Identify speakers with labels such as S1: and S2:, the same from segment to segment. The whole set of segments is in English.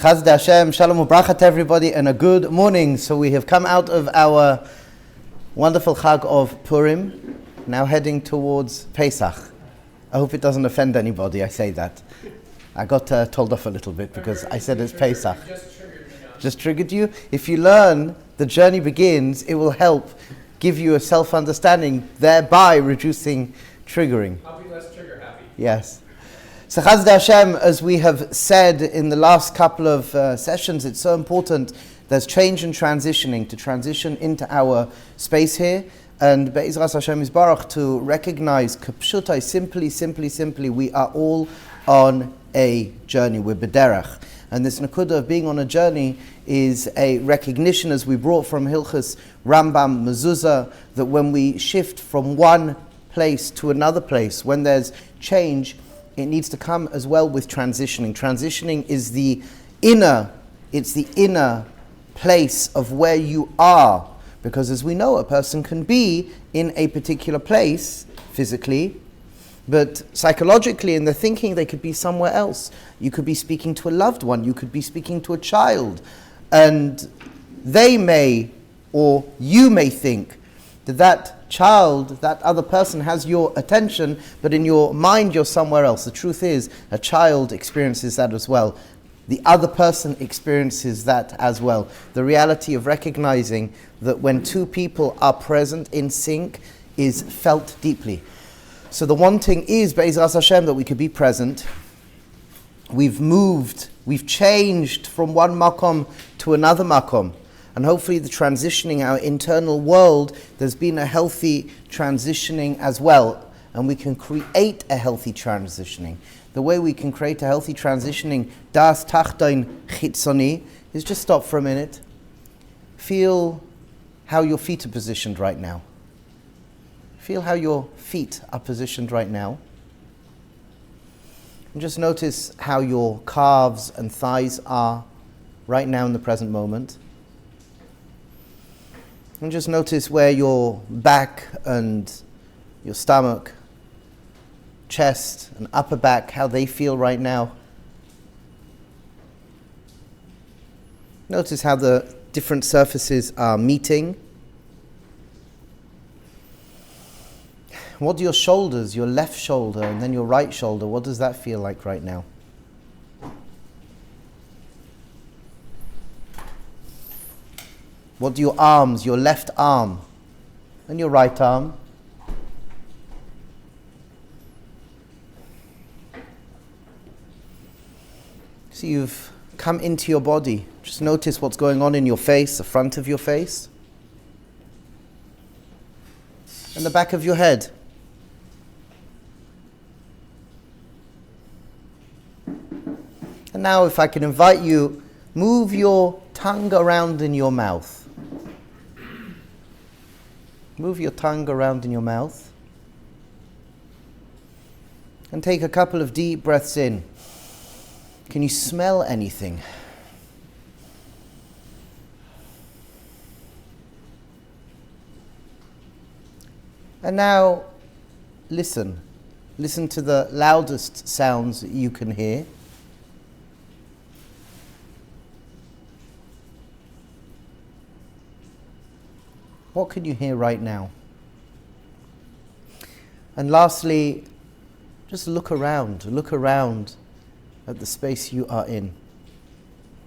S1: Chazde Hashem, Shalom U'Bracha to everybody, and a good morning. So we have come out of our wonderful Chag of Purim, now heading towards Pesach. I hope it doesn't offend anybody, I say that. I got told off a little bit because I said it's Pesach. Just triggered you? If you learn the journey begins, it will help give you a self-understanding, thereby reducing triggering.
S2: I'll be less trigger happy.
S1: Yes. So Chazde Hashem, as we have said in the last couple of sessions, it's so important. There's change and transitioning, to transition into our space here. And Be'ezras Hashem Yisbarach, to recognize, Kapshutai, simply, we are all on a journey. We're bederach. And this nakuda of being on a journey is a recognition, as we brought from Hilchas Rambam Mezuzah, that when we shift from one place to another place, when there's change, it needs to come as well with transitioning. Transitioning is the inner place of where you are. Because as we know, a person can be in a particular place physically, but psychologically in their thinking they could be somewhere else. You could be speaking to a loved one, you could be speaking to a child, and they may, or you may think that child, that other person has your attention, but in your mind you're somewhere else. The truth is, a child experiences that as well. The other person experiences that as well. The reality of recognizing that when two people are present in sync is felt deeply. So the wanting is, Be'ezras Hashem, that we could be present. We've moved, we've changed from one makom to another makom. And hopefully the transitioning, our internal world, there's been a healthy transitioning as well. And we can create a healthy transitioning. The way we can create a healthy transitioning, das tachtoin chitzoni, is just stop for a minute. Feel how your feet are positioned right now. Feel how your feet are positioned right now. And just notice how your calves and thighs are right now in the present moment. And just notice where your back and your stomach, chest and upper back, how they feel right now. Notice how the different surfaces are meeting. What do your shoulders, your left shoulder and then your right shoulder, what does that feel like right now? What do your arms, your left arm and your right arm? So you've come into your body. Just notice what's going on in your face, the front of your face, and the back of your head. And now if I can invite you, move your tongue around in your mouth. Move your tongue around in your mouth. And take a couple of deep breaths in. Can you smell anything? And now listen. Listen to the loudest sounds that you can hear. What can you hear right now? And lastly, just look around at the space you are in.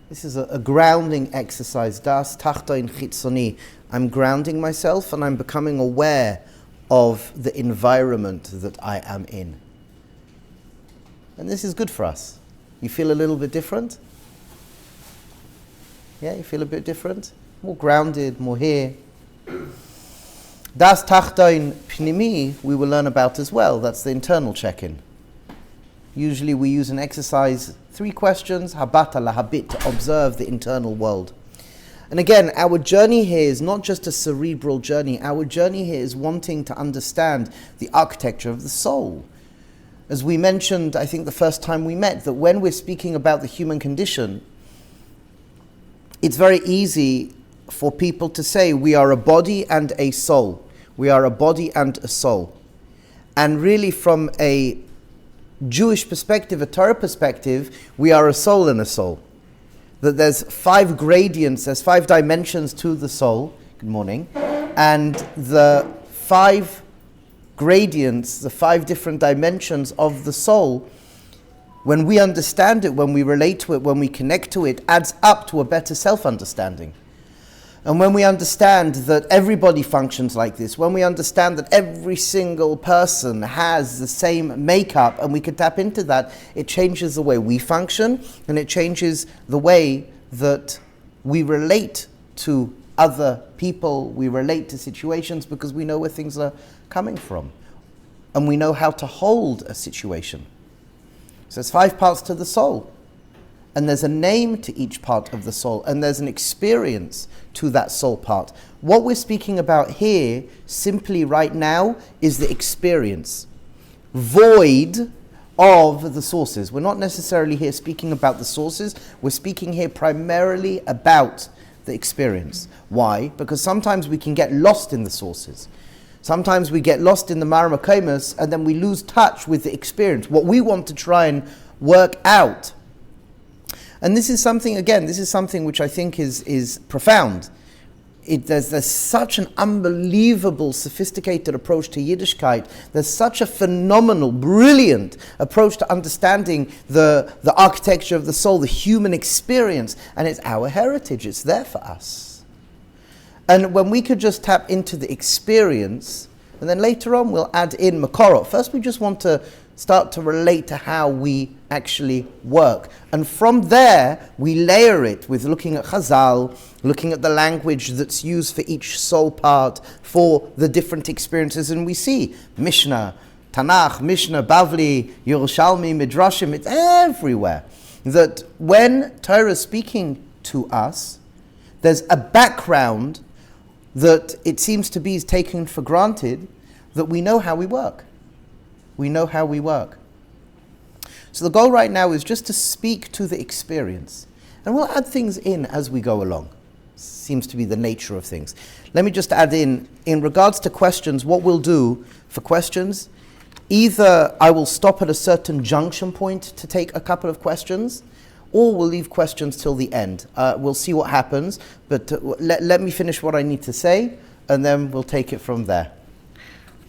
S1: This is a grounding exercise. Das tachtoin chitzoni. I'm grounding myself and I'm becoming aware of the environment that I am in. And this is good for us. You feel a little bit different? Yeah, you feel a bit different? More grounded, more here. Das tachtoin pnimi we will learn about as well. That's the internal check-in. Usually we use an exercise, 3 questions, habata lahabit, to observe the internal world. And again, our journey here is not just a cerebral journey. Our journey here is wanting to understand the architecture of the soul. As we mentioned, I think the first time we met, that when we're speaking about the human condition, it's very easy for people to say we are a body and a soul. We are a body and a soul. And really from a Jewish perspective, a Torah perspective, we are a soul and a soul. that there's 5 gradients, there's 5 dimensions to the soul. Good morning. And the 5 gradients, the 5 different dimensions of the soul, when we understand it, when we relate to it, when we connect to it, adds up to a better self-understanding. And when we understand that everybody functions like this, when we understand that every single person has the same makeup and we can tap into that, it changes the way we function and it changes the way that we relate to other people, we relate to situations, because we know where things are coming from and we know how to hold a situation. So there's 5 parts to the soul, and there's a name to each part of the soul, and there's an experience to that soul part. What we're speaking about here, simply right now, is the experience, void of the sources. We're not necessarily here speaking about the sources, we're speaking here primarily about the experience. Why? Because sometimes we can get lost in the sources. Sometimes we get lost in the Maramakomas and then we lose touch with the experience, what we want to try and work out. And this is something, again, which I think is profound. There's such an unbelievable, sophisticated approach to Yiddishkeit. There's such a phenomenal, brilliant approach to understanding the architecture of the soul, the human experience, and it's our heritage. It's there for us. And when we could just tap into the experience, and then later on we'll add in Makorot. First we just want to start to relate to how we actually work. And from there, we layer it with looking at Chazal, looking at the language that's used for each soul part, for the different experiences. And we see Mishnah, Tanakh, Mishnah, Bavli, Yerushalmi, Midrashim, it's everywhere. That when Torah is speaking to us, there's a background that it seems to be is taken for granted, that we know how we work. We know how we work. So the goal right now is just to speak to the experience. And we'll add things in as we go along. Seems to be the nature of things. Let me just add in regards to questions, what we'll do for questions, either I will stop at a certain junction point to take a couple of questions, or we'll leave questions till the end. We'll see what happens, but let me finish what I need to say, and then we'll take it from there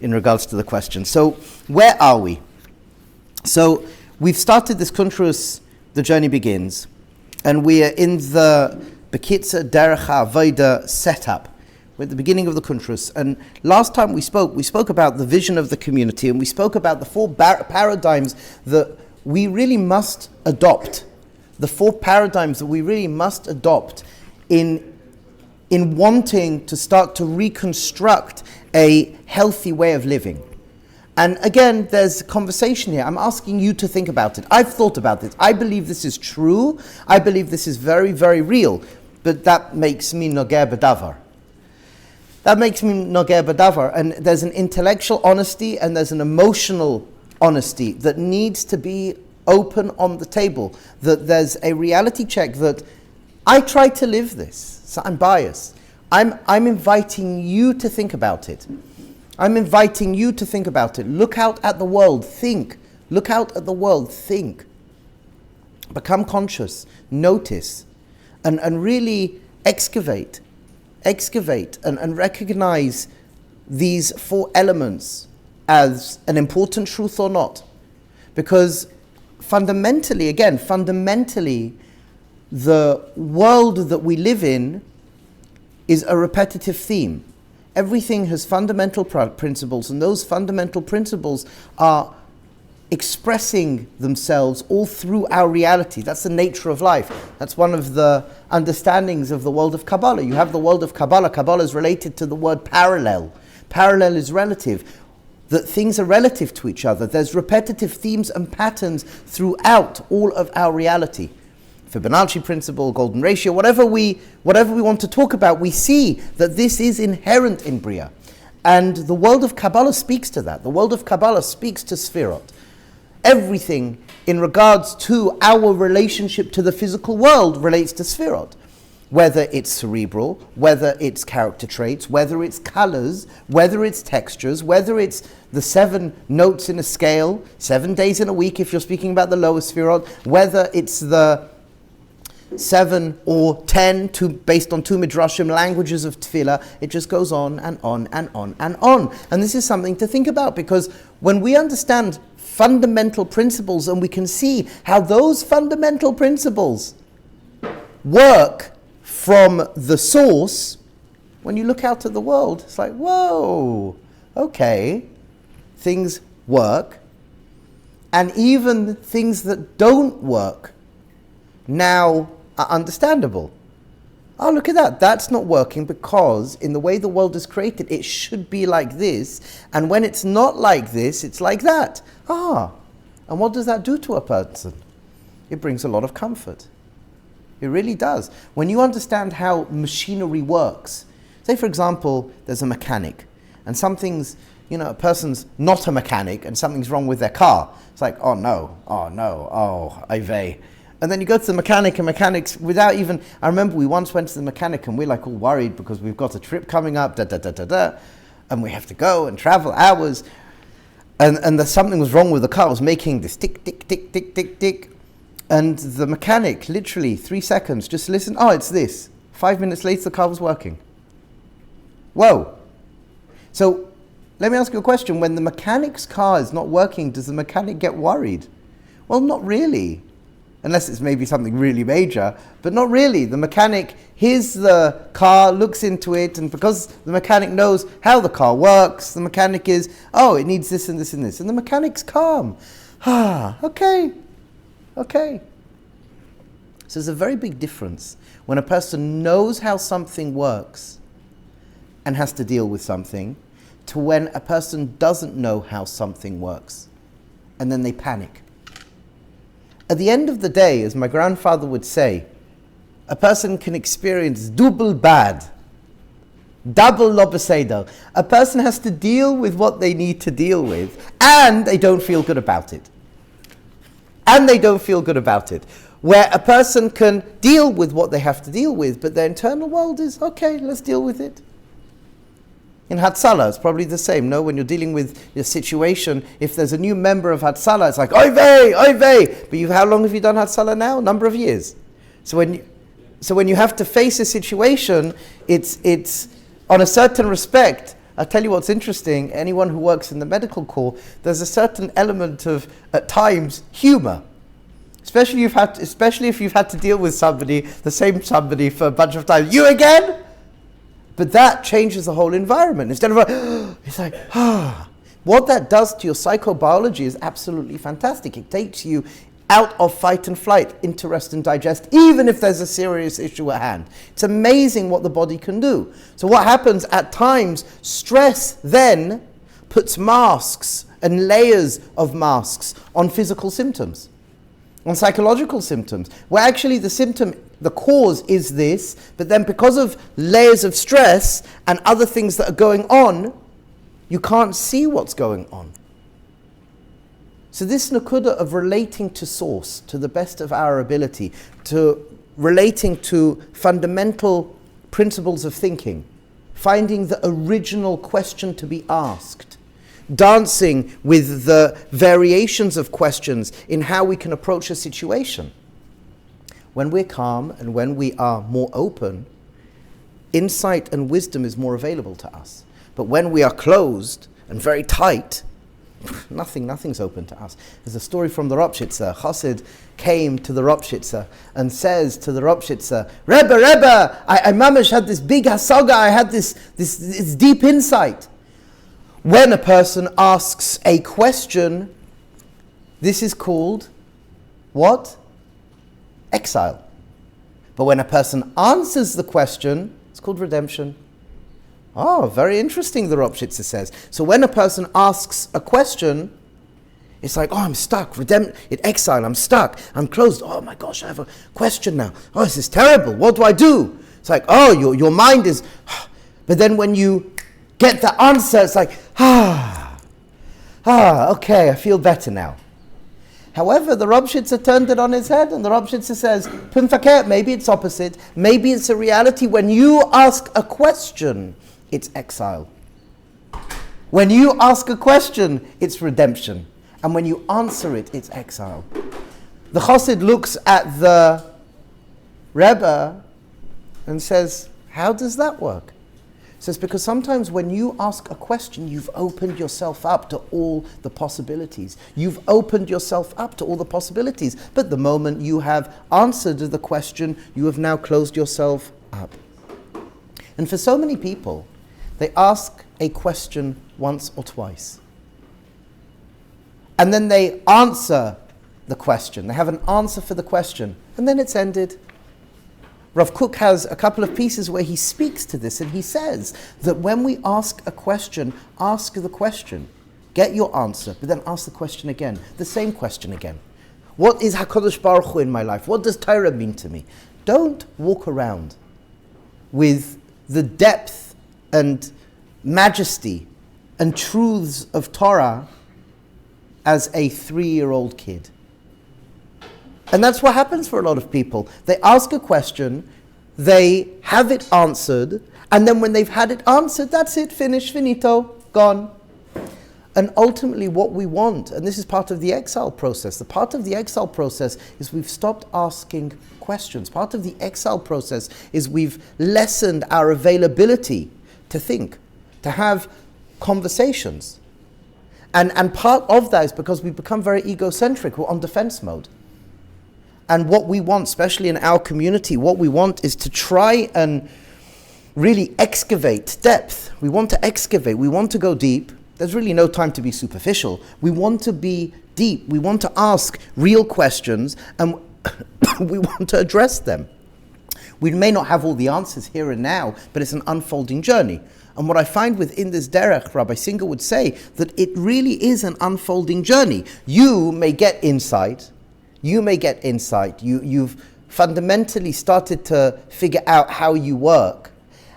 S1: in regards to the question. So, where are we? So, we've started this Kuntrus, The Journey Begins, and we are in the Bekitza Derech HaAvoda setup. We're at the beginning of the Kuntrus, and last time we spoke about the vision of the community, and we spoke about the 4 paradigms that we really must adopt. The 4 paradigms that we really must adopt in wanting to start to reconstruct a healthy way of living. And again, there's a conversation here. I'm asking you to think about it. I've thought about this. I believe this is true. I believe this is very, very real. But that makes me noger b'davar. That makes me noger b'davar. And there's an intellectual honesty and there's an emotional honesty that needs to be open on the table, that there's a reality check that I try to live this, so I'm biased. I'm inviting you to think about it. I'm inviting you to think about it. Look out at the world, think. Look out at the world, think. Become conscious, notice, and really excavate and recognize these 4 elements as an important truth or not. Because fundamentally, the world that we live in is a repetitive theme. Everything has fundamental principles, and those fundamental principles are expressing themselves all through our reality. That's the nature of life. That's one of the understandings of the world of Kabbalah. You have the world of Kabbalah. Kabbalah is related to the word parallel. Parallel is relative. That things are relative to each other. There's repetitive themes and patterns throughout all of our reality. Fibonacci principle, golden ratio, whatever we want to talk about, we see that this is inherent in Bria. And the world of Kabbalah speaks to that. The world of Kabbalah speaks to Sfirot. Everything in regards to our relationship to the physical world relates to Sfirot. Whether it's cerebral, whether it's character traits, whether it's colors, whether it's textures, whether it's the 7 notes in a scale, 7 days in a week if you're speaking about the lower Sfirot, whether it's the 7 or 10 based on 2 midrashim languages of tefillah. It just goes on and on and on and on. And this is something to think about, because when we understand fundamental principles and we can see how those fundamental principles work from the source, when you look out at the world, it's like, whoa, okay, things work. And even things that don't work now are understandable. Oh, look at that. That's not working because in the way the world is created, it should be like this. And when it's not like this, it's like that. And what does that do to a person? It brings a lot of comfort. It really does. When you understand how machinery works, say for example, there's a mechanic and something's, a person's not a mechanic and something's wrong with their car. It's like, oh no, Ivey. And then you go to the mechanic, and mechanics, without even, I remember we once went to the mechanic and we're like all worried because we've got a trip coming up, and we have to go and travel hours. And something was wrong with the car. It was making this tick, tick, tick, tick, tick, tick. And the mechanic, literally 3 seconds, just listened, it's this. 5 minutes later, the car was working. Whoa. So, let me ask you a question. When the mechanic's car is not working, does the mechanic get worried? Well, not really. Unless it's maybe something really major, but not really. The mechanic hears the car, looks into it, and because the mechanic knows how the car works, the mechanic is, it needs this and this and this. And the mechanic's calm. Okay. So there's a very big difference when a person knows how something works and has to deal with something, to when a person doesn't know how something works and then they panic. At the end of the day, as my grandfather would say, a person can experience double bad, double lo beseder. A person has to deal with what they need to deal with, and they don't feel good about it. Where a person can deal with what they have to deal with, but their internal world is, okay, let's deal with it. In Hatzalah, it's probably the same, no? When you're dealing with your situation, if there's a new member of Hatzalah, it's like, oy vey! But how long have you done Hatzalah now? A number of years. So when you have to face a situation, it's on a certain respect. I'll tell you what's interesting. Anyone who works in the medical corps, there's a certain element of, at times, humor. Especially if you've had to deal with the same somebody for a bunch of times. You again? But that changes the whole environment. Instead of it's like, What that does to your psychobiology is absolutely fantastic. It takes you out of fight and flight into rest and digest, even if there's a serious issue at hand. It's amazing what the body can do. So what happens at times, stress then puts masks and layers of masks on physical symptoms, on psychological symptoms, where actually the cause is this, but then because of layers of stress and other things that are going on, you can't see what's going on. So this nakuda of relating to source to the best of our ability, to relating to fundamental principles of thinking, finding the original question to be asked, dancing with the variations of questions in how we can approach a situation. When we're calm and when we are more open, insight and wisdom is more available to us. But when we are closed and very tight, nothing's open to us. There's a story from the Ropshitzer. Chassid came to the Ropshitzer and says to the Ropshitzer, Rebbe, I mamish had this big hasaga, I had this deep insight. When a person asks a question, this is called what? Exile. But when a person answers the question, it's called redemption. Oh, very interesting, the Ropshitzer says. So when a person asks a question, it's like, I'm stuck, exile, I'm stuck, I'm closed. Oh my gosh, I have a question now. Oh, this is terrible, what do I do? It's like, your mind is... But then when you get the answer, it's like, okay, I feel better now. However, the Ropshitzer turned it on his head, and the Ropshitzer says, Pimfaket, maybe it's opposite. Maybe it's a reality. When you ask a question, it's exile. When you ask a question, it's redemption. And when you answer it, it's exile. The Chassid looks at the Rebbe and says, how does that work? He says, because sometimes when you ask a question, you've opened yourself up to all the possibilities. You've opened yourself up to all the possibilities. But the moment you have answered the question, you have now closed yourself up. And for so many people, they ask a question once or twice. And then they answer the question. They have an answer for the question. And then it's ended. Rav Kook has a couple of pieces where he speaks to this, and he says that when we ask a question, ask the question. Get your answer, but then ask the question again. The same question again. What is HaKadosh Baruch Hu in my life? What does Torah mean to me? Don't walk around with the depth and majesty and truths of Torah as a 3-year-old kid. And that's what happens for a lot of people. They ask a question, they have it answered, and then when they've had it answered, that's it, finished, finito, gone. And ultimately what we want, and this is part of the exile process, the part of the exile process is we've stopped asking questions. Part of the exile process is we've lessened our availability to think, to have conversations. And part of that is because we've become very egocentric, we're on defense mode. And what we want, especially in our community, what we want is to try and really excavate depth. We want to excavate. We want to go deep. There's really no time to be superficial. We want to be deep. We want to ask real questions, and we want to address them. We may not have all the answers here and now, but it's an unfolding journey. And what I find within this derech, Rabbi Singer would say that it really is an unfolding journey. You may get insight. You've fundamentally started to figure out how you work.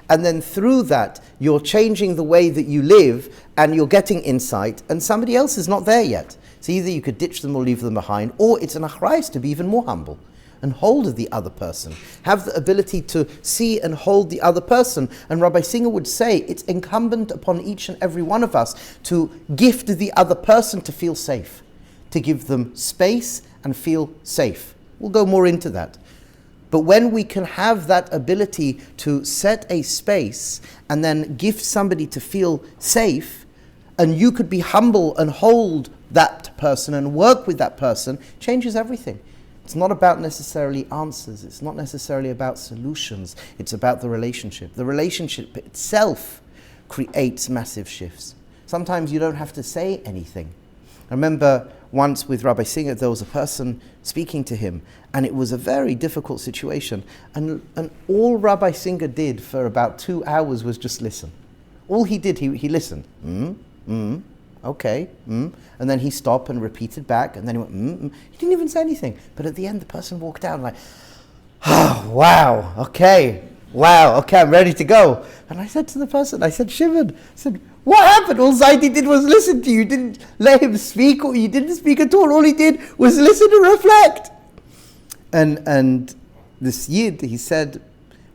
S1: And then through that, you're changing the way that you live and you're getting insight, and somebody else is not there yet. So either you could ditch them or leave them behind, or it's an achrayus to be even more humble and hold the other person. Have the ability to see and hold the other person. And Rabbi Singer would say it's incumbent upon each and every one of us to gift the other person to feel safe, to give them space and feel safe. We'll go more into that. But when we can have that ability to set a space and then gift somebody to feel safe, and you could be humble and hold that person and work with that person, changes everything. It's not about necessarily answers. It's not necessarily about solutions. It's about the relationship. The relationship itself creates massive shifts. Sometimes you don't have to say anything. I remember once with Rabbi Singer, there was a person speaking to him, and it was a very difficult situation. And all Rabbi Singer did for about 2 hours was just listen. All he did, he listened. Okay. And then he stopped and repeated back, and then he went, He didn't even say anything. But at the end, the person walked out like, wow, okay, I'm ready to go. And I said to the person, Shimon, what happened? All Zaidi did was listen to you. You didn't let him speak, or you didn't speak at all. All he did was listen and reflect. And this Yid, he said,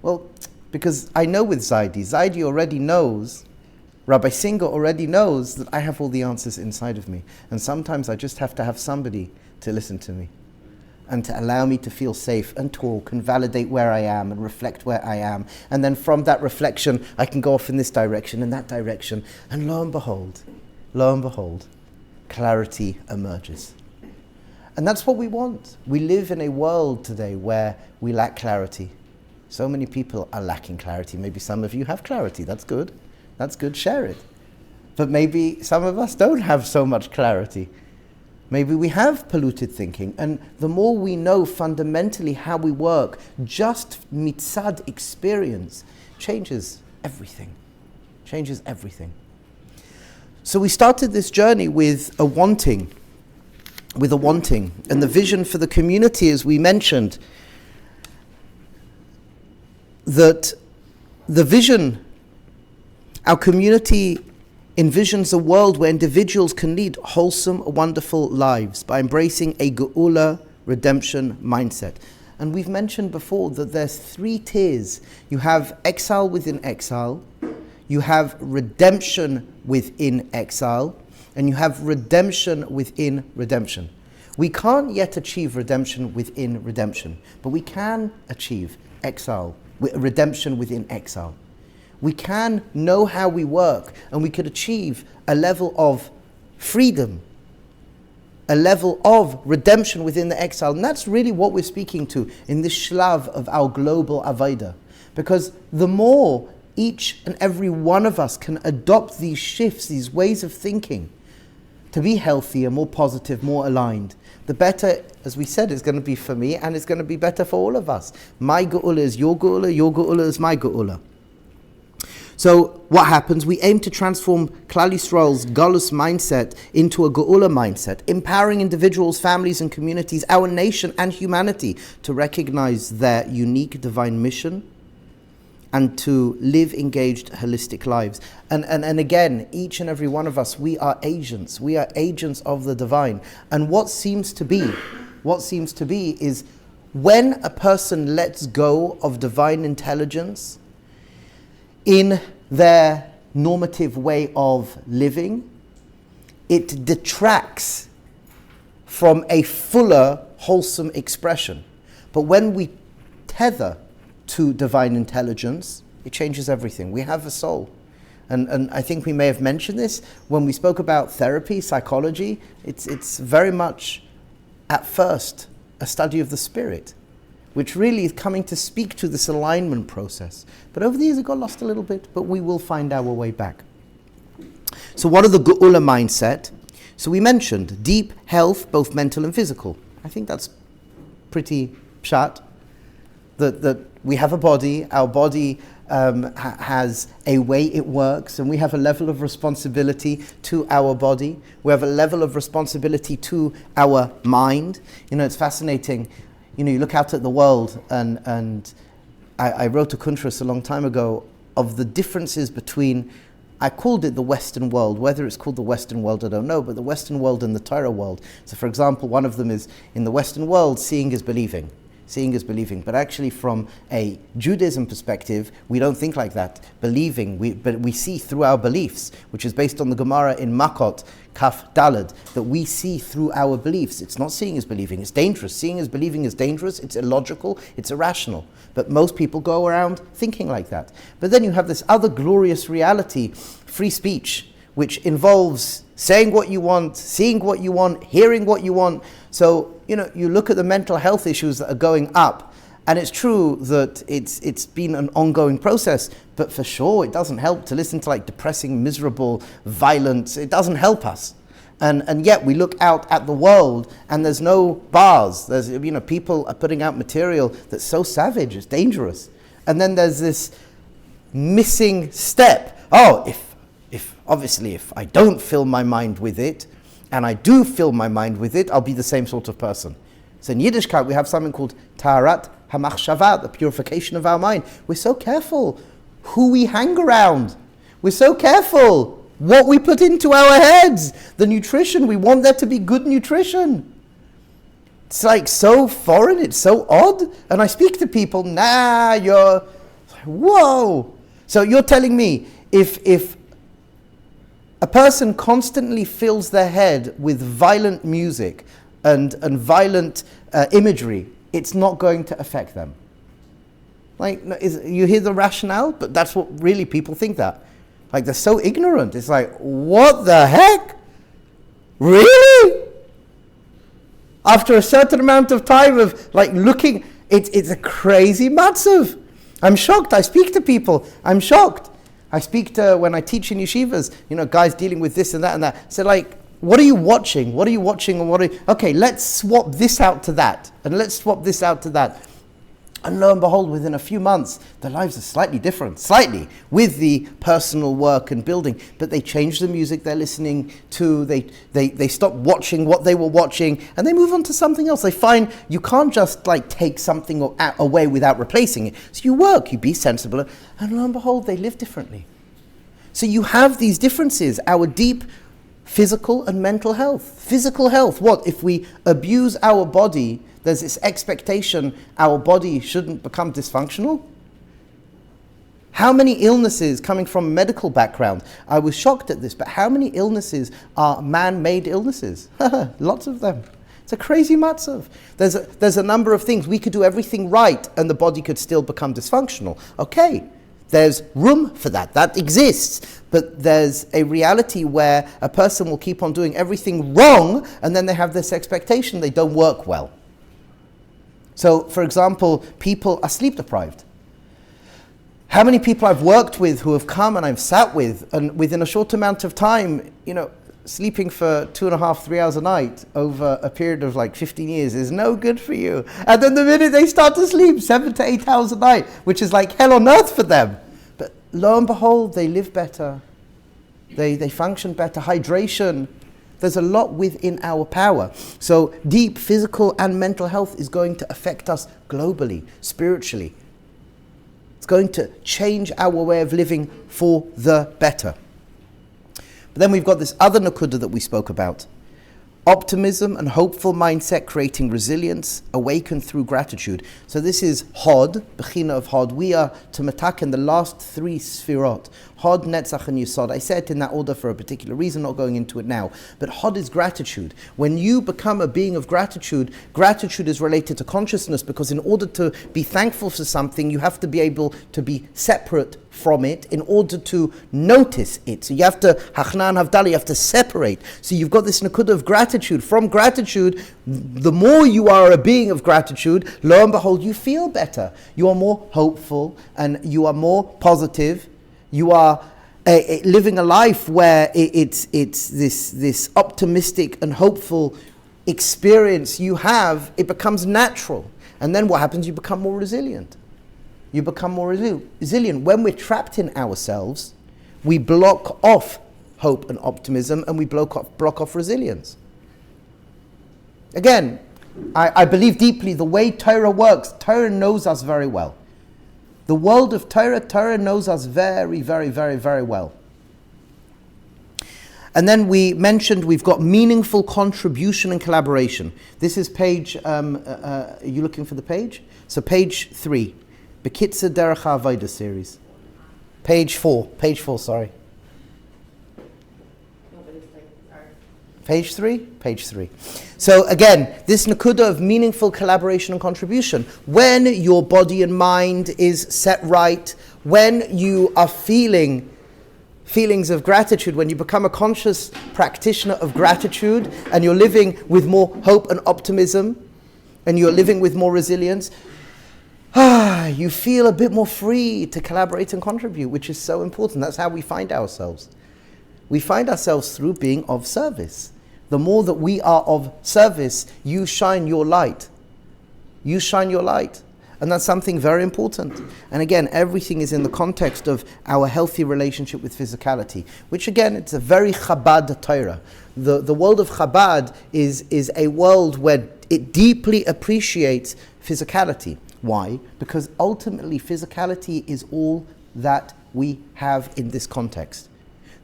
S1: well, because I know with Zaidi already knows, Rabbi Singer already knows that I have all the answers inside of me. And sometimes I just have to have somebody to listen to me and to allow me to feel safe and talk and validate where I am and reflect where I am. And then from that reflection, I can go off in this direction and that direction. And lo and behold, clarity emerges. And that's what we want. We live in a world today where we lack clarity. So many people are lacking clarity. Maybe some of you have clarity. That's good. Share it. But maybe some of us don't have so much clarity. Maybe we have polluted thinking, and the more we know fundamentally how we work, just mitzad experience changes everything. So we started this journey with a wanting, and the vision for the community, as we mentioned, that the vision, our community envisions a world where individuals can lead wholesome, wonderful lives by embracing a geula, redemption mindset. And we've mentioned before that there's 3 tiers. You have exile within exile, you have redemption within exile, and you have redemption within redemption. We can't yet achieve redemption within redemption, but we can achieve redemption within exile. We can know how we work, and we could achieve a level of freedom, a level of redemption within the exile. And that's really what we're speaking to in this shlav of our global avodah. Because the more each and every one of us can adopt these shifts, these ways of thinking, to be healthier, more positive, more aligned, the better, as we said, it's going to be for me, and it's going to be better for all of us. My geula is your geula is my geula. So what happens? We aim to transform Klal Yisrael's galus mindset into a geula mindset, empowering individuals, families and communities, our nation and humanity to recognize their unique divine mission and to live engaged, holistic lives. And again, each and every one of us, we are agents. We are agents of the divine. And what seems to be is when a person lets go of divine intelligence in their normative way of living, it detracts from a fuller, wholesome expression. But when we tether to divine intelligence, it changes everything. We have a soul. And I think we may have mentioned this when we spoke about therapy, psychology. It's very much, at first, a study of the spirit, which really is coming to speak to this alignment process. But over the years it got lost a little bit, but we will find our way back. So what are the geula mindset? So we mentioned deep health, both mental and physical. I think that's pretty pshat. That we have a body, our body has a way it works, and we have a level of responsibility to our body. We have a level of responsibility to our mind. You know, it's fascinating. You know, you look out at the world, and I wrote a kuntras a long time ago of the differences between, I called it the Western world. Whether it's called the Western world, I don't know, but the Western world and the Torah world. So for example, one of them is, in the Western world, seeing is believing. Seeing is believing. But actually from a Judaism perspective, we don't think like that. Believing, but we see through our beliefs, which is based on the Gemara in Makot, Kaf Dalad, that we see through our beliefs. It's not seeing as believing, it's dangerous. Seeing as believing is dangerous, it's illogical, it's irrational. But most people go around thinking like that. But then you have this other glorious reality, free speech, which involves saying what you want, seeing what you want, hearing what you want. So, you know, you look at the mental health issues that are going up, and it's true that it's been an ongoing process, but for sure it doesn't help to listen to like depressing, miserable, violent. It doesn't help us. And yet we look out at the world and there's no bars. There's, you know, people are putting out material that's so savage, it's dangerous. And then there's this missing step. Oh, if I don't fill my mind with it, and I do fill my mind with it, I'll be the same sort of person. So in Yiddishkeit we have something called Taharat HaMachshava, the purification of our mind. We're so careful who we hang around. We're so careful what we put into our heads. The nutrition, we want there to be good nutrition. It's like so foreign, it's so odd. And I speak to people, you're, whoa. So you're telling me, if a person constantly fills their head with violent music and violent imagery, it's not going to affect them. Like, you hear the rationale, but that's what really people think that. Like, they're so ignorant. It's like, what the heck? Really? After a certain amount of time of like looking, it's a crazy matzav. I'm shocked. I speak to people. I'm shocked. I speak to, when I teach in yeshivas, you know, guys dealing with this and that and that. So like, what are you watching? What are you watching? And okay, let's swap this out to that. And let's swap this out to that. And lo and behold, within a few months, their lives are slightly different, with the personal work and building. But they change the music they're listening to, they stop watching what they were watching, and they move on to something else. They find you can't just like take something away without replacing it. So you work, you be sensible, and lo and behold, they live differently. So you have these differences, our deep physical and mental health. Physical health, what? If we abuse our body, there's this expectation our body shouldn't become dysfunctional. How many illnesses coming from a medical background? I was shocked at this, but how many illnesses are man-made illnesses? Lots of them. It's a crazy matzav. There's a number of things. We could do everything right and the body could still become dysfunctional. Okay, there's room for that. That exists. But there's a reality where a person will keep on doing everything wrong and then they have this expectation they don't work well. So, for example, people are sleep deprived. How many people I've worked with who have come and I've sat with, and within a short amount of time, sleeping for 2.5, 3 hours a night over a period of like 15 years is no good for you. And then the minute they start to sleep 7 to 8 hours a night, which is like hell on earth for them. But lo and behold, they live better. They function better. Hydration. There's a lot within our power. So deep physical and mental health is going to affect us globally, spiritually. It's going to change our way of living for the better. But then we've got this other nakuda that we spoke about. Optimism and hopeful mindset creating resilience, awakened through gratitude. So this is Hod, Bechina of Hod. We are to mataken the last 3 sfirot. Hod, Netzach, and Yesod. I said it in that order for a particular reason, not going into it now. But Hod is gratitude. When you become a being of gratitude, gratitude is related to consciousness, because in order to be thankful for something, you have to be able to be separate from it in order to notice it. So you have to, Hachna and Havdalah, you have to separate. So you've got this nakuda of gratitude. From gratitude, the more you are a being of gratitude, lo and behold, you feel better. You are more hopeful and you are more positive. You are living a life where it's this optimistic and hopeful experience you have. It becomes natural. And then what happens? You become more resilient. You become more resilient. When we're trapped in ourselves, we block off hope and optimism, and we block off resilience. Again, I believe deeply the way Torah works. Torah knows us very well. The world of Torah knows us very, very, very, very well. And then we mentioned we've got meaningful contribution and collaboration. This is page, are you looking for the page? So page 3. Bekitza Derech HaAvodah series. Page 4, sorry. Page 3? Page 3. So again, this nakuda of meaningful collaboration and contribution. When your body and mind is set right, when you are feelings of gratitude, when you become a conscious practitioner of gratitude, and you're living with more hope and optimism, and you're living with more resilience, you feel a bit more free to collaborate and contribute, which is so important. That's how we find ourselves. We find ourselves through being of service. The more that we are of service, you shine your light. You shine your light. And that's something very important. And again, everything is in the context of our healthy relationship with physicality, which again, it's a very Chabad Torah. The world of Chabad is a world where it deeply appreciates physicality. Why? Because ultimately physicality is all that we have in this context.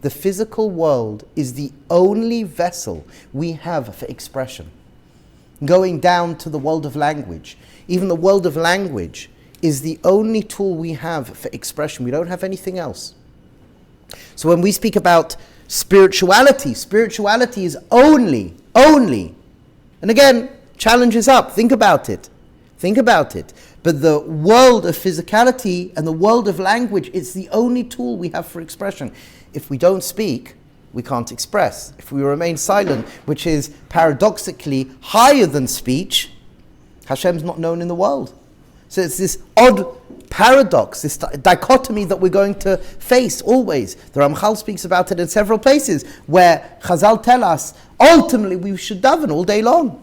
S1: The physical world is the only vessel we have for expression. Going down to the world of language. Even the world of language is the only tool we have for expression. We don't have anything else. So when we speak about spirituality is only, and again, challenge is up, think about it. But the world of physicality and the world of language, it's the only tool we have for expression. If we don't speak, we can't express. If we remain silent, which is paradoxically higher than speech, Hashem's not known in the world. So it's this odd paradox, this dichotomy that we're going to face always. The Ramchal speaks about it in several places, where Chazal tell us, ultimately we should daven all day long.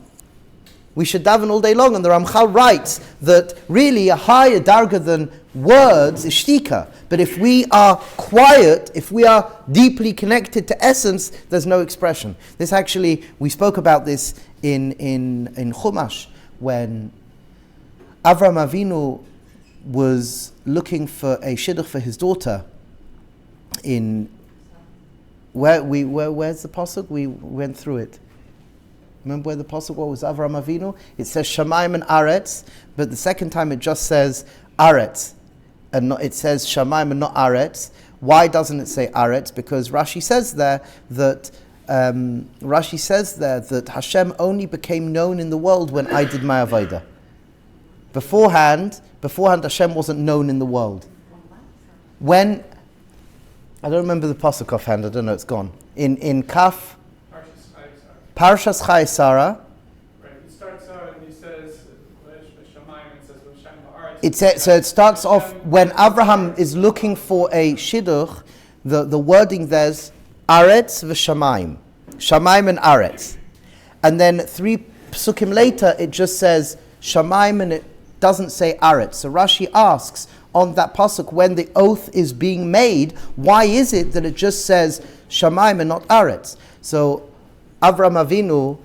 S1: We should daven all day long, and the Ramchal writes that really a higher darga than words is shtika. But if we are quiet, if we are deeply connected to essence, there's no expression. This actually, we spoke about this in Chumash, when Avram Avinu was looking for a shidduch for his daughter. Where's the pasuk? We went through it. Remember where the pasuk was Avram Avinu? It says Shamayim and Aretz, but the second time it just says Aretz, and not, it says Shamayim and not Aretz. Why doesn't it say Aretz? Because Rashi says there that Rashi says there that Hashem only became known in the world when I did my avodah. Beforehand Hashem wasn't known in the world. When, I don't remember the pasuk offhand, I don't know, it's gone. In Kaf, Parshas Chai Sarah.
S2: Right, he starts out and he says,
S1: so it starts off when Abraham is looking for a shidduch, the wording there's Aretz v'Shamayim. Shamayim and Aretz. And then 3 psukim later it just says Shamayim and it doesn't say Aretz. So Rashi asks on that pasuk when the oath is being made, why is it that it just says Shamayim and not Aretz? So Avraham Avinu,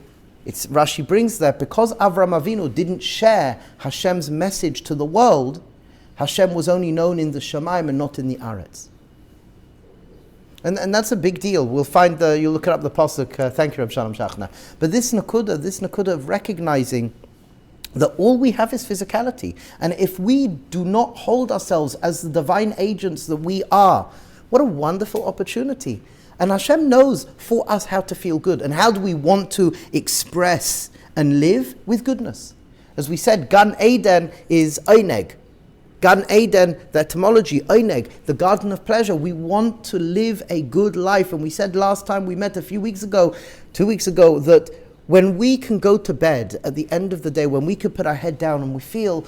S1: Rashi brings that because Avraham Avinu didn't share Hashem's message to the world, Hashem was only known in the Shamayim and not in the Aretz. And that's a big deal. We'll find you look it up the pasuk. Thank you, Reb Shalom Shachna. But this nakuda of recognizing that all we have is physicality, and if we do not hold ourselves as the divine agents that we are, what a wonderful opportunity. And Hashem knows for us how to feel good, and how do we want to express and live with goodness. As we said, Gan Eden is Eineg. Gan Eden, the etymology, Eineg, the garden of pleasure. We want to live a good life. And we said last time we met 2 weeks ago, that when we can go to bed at the end of the day, when we can put our head down and we feel,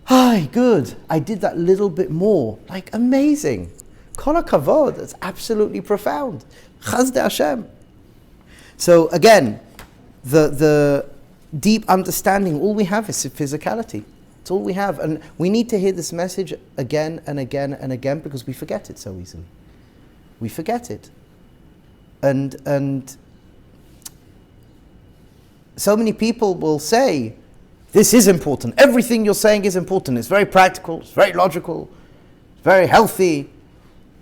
S1: good, I did that little bit more, like amazing. Kol hakavod, that's absolutely profound. Chazdei Hashem. So again, the deep understanding, all we have is physicality. It's all we have. And we need to hear this message again and again and again because we forget it so easily. We forget it. And so many people will say, this is important. Everything you're saying is important. It's very practical. It's very logical. It's very healthy.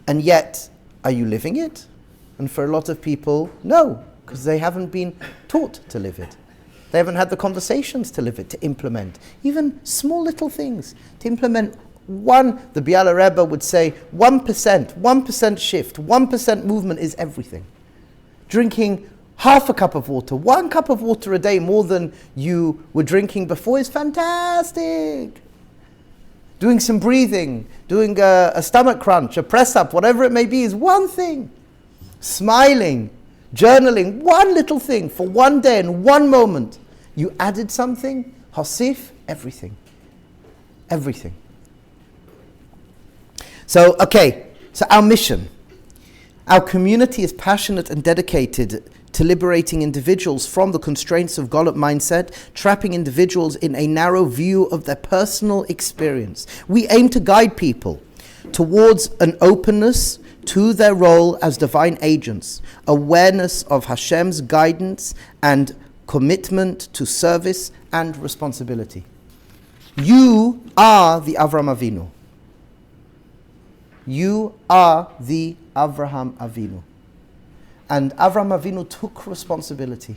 S1: And yet, are you living it? And for a lot of people, no, because they haven't been taught to live it. They haven't had the conversations to live it, to implement. Even small little things. To implement the Biala Rebbe would say 1% shift, 1% movement is everything. Drinking half a cup of water, 1 cup of water a day more than you were drinking before is fantastic. Doing some breathing, doing a stomach crunch, a press up, whatever it may be, is one thing. Smiling, journaling, one little thing for one day and one moment. You added something, Hasif, everything. Everything. So our mission. Our community is passionate and dedicated to liberating individuals from the constraints of Golot mindset, trapping individuals in a narrow view of their personal experience. We aim to guide people towards an openness to their role as divine agents, awareness of Hashem's guidance, and commitment to service and responsibility. You are the Avraham Avinu. You are the Avraham Avinu. And Avraham Avinu took responsibility.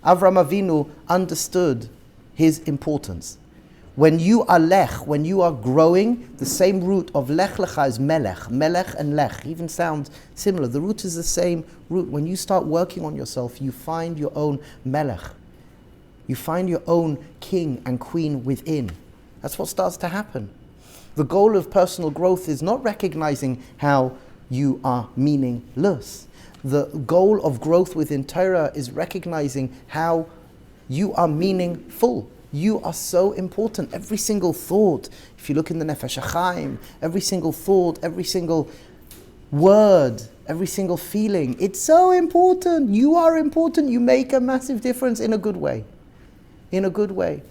S1: Avraham Avinu understood his importance. When you are lech, when you are growing, the same root of lech lecha is melech. Melech and lech even sound similar. The root is the same root. When you start working on yourself, you find your own melech. You find your own king and queen within. That's what starts to happen. The goal of personal growth is not recognizing how you are meaningless. The goal of growth within Torah is recognizing how you are meaningful. You are so important. Every single thought, if you look in the Nefesh HaChaim, every single thought, every single word, every single feeling, it's so important. You are important. You make a massive difference in a good way. In a good way.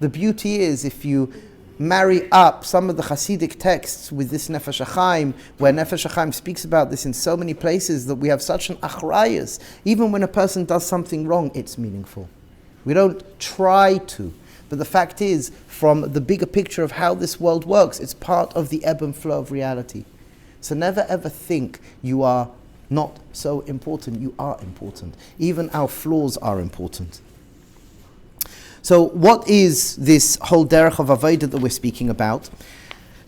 S1: The beauty is if you marry up some of the Hasidic texts with this Nefesh HaChaim, where Nefesh HaChaim speaks about this in so many places that we have such an achrayus. Even when a person does something wrong, it's meaningful. We don't try to. But the fact is, from the bigger picture of how this world works, it's part of the ebb and flow of reality. So never ever think you are not so important. You are important. Even our flaws are important. So what is this whole derech of Avodah that we're speaking about?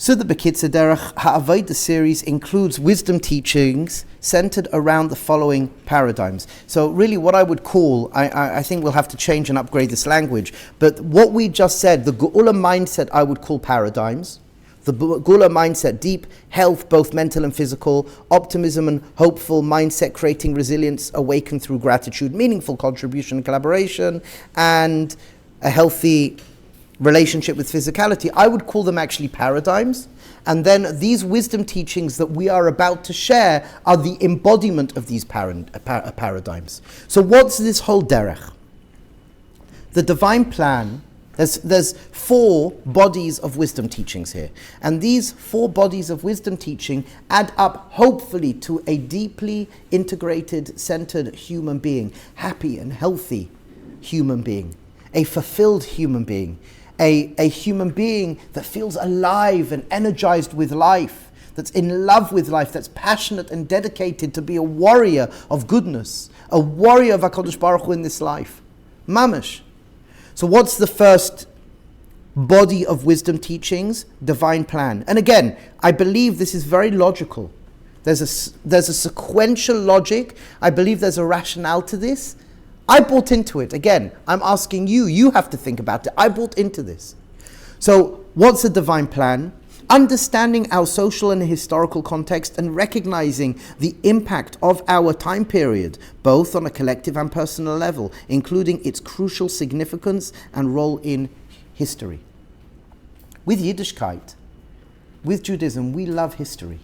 S1: So the Bekitzer Derech Ha'avodah series includes wisdom teachings centered around the following paradigms. So really what I would call, I think we'll have to change and upgrade this language, but what we just said, the Geula mindset I would call paradigms. The Geula mindset, deep health, both mental and physical, optimism and hopeful mindset, creating resilience, awakened through gratitude, meaningful contribution and collaboration, and a healthy relationship with physicality. I would call them actually paradigms. And then these wisdom teachings that we are about to share are the embodiment of these paradigms. So what's this whole derech? The divine plan, there's 4 bodies of wisdom teachings here. And these 4 bodies of wisdom teaching add up, hopefully, to a deeply integrated, centered human being, happy and healthy human being, a fulfilled human being, a human being that feels alive and energized with life, that's in love with life, that's passionate and dedicated to be a warrior of goodness, a warrior of HaKadosh Baruch Hu in this life. Mamash. So what's the first body of wisdom teachings? Divine plan. And again, I believe this is very logical. There's a sequential logic. I believe there's a rationale to this. I bought into it. Again, I'm asking you. You have to think about it. I bought into this. So what's a divine plan? Understanding our social and historical context and recognizing the impact of our time period, both on a collective and personal level, including its crucial significance and role in history. With Yiddishkeit, with Judaism, we love history.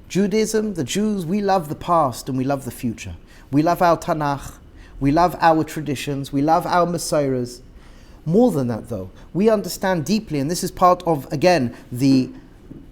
S1: Judaism, the Jews, we love the past and we love the future. We love our Tanakh. We love our traditions. We love our Messiahs. More than that, though, we understand deeply, and this is part of, again, the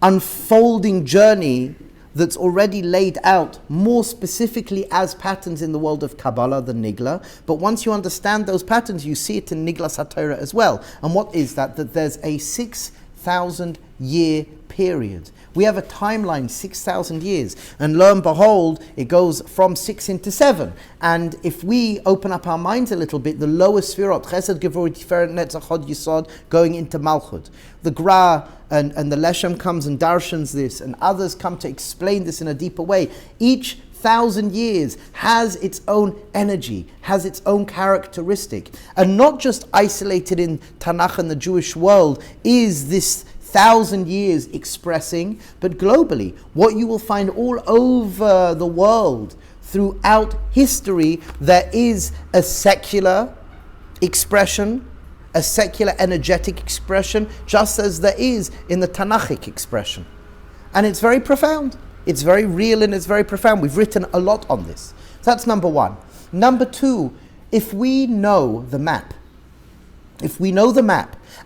S1: unfolding journey that's already laid out more specifically as patterns in the world of Kabbalah, the Nigla. But once you understand those patterns, you see it in Niglas HaTorah as well. And what is that? That there's a 6,000-year period. We have a timeline, 6,000 years. And lo and behold, it goes from 6 into 7. And if we open up our minds a little bit, the lower Sfirot, Chesed, Gevurah, Tiferet, Netzach, Hod, Yisod, going into Malchut. The Gra and the Leshem comes and darshans this, and others come to explain this in a deeper way. Each 1,000 years has its own energy, has its own characteristic. And not just isolated in Tanakh and the Jewish world is this 1,000 years expressing, but globally, what you will find all over the world throughout history, there is a secular expression, a secular energetic expression, just as there is in the Tanakhic expression. And it's very profound. It's very real and it's very profound. We've written a lot on this. So that's number 1. Number 2, if we know the map,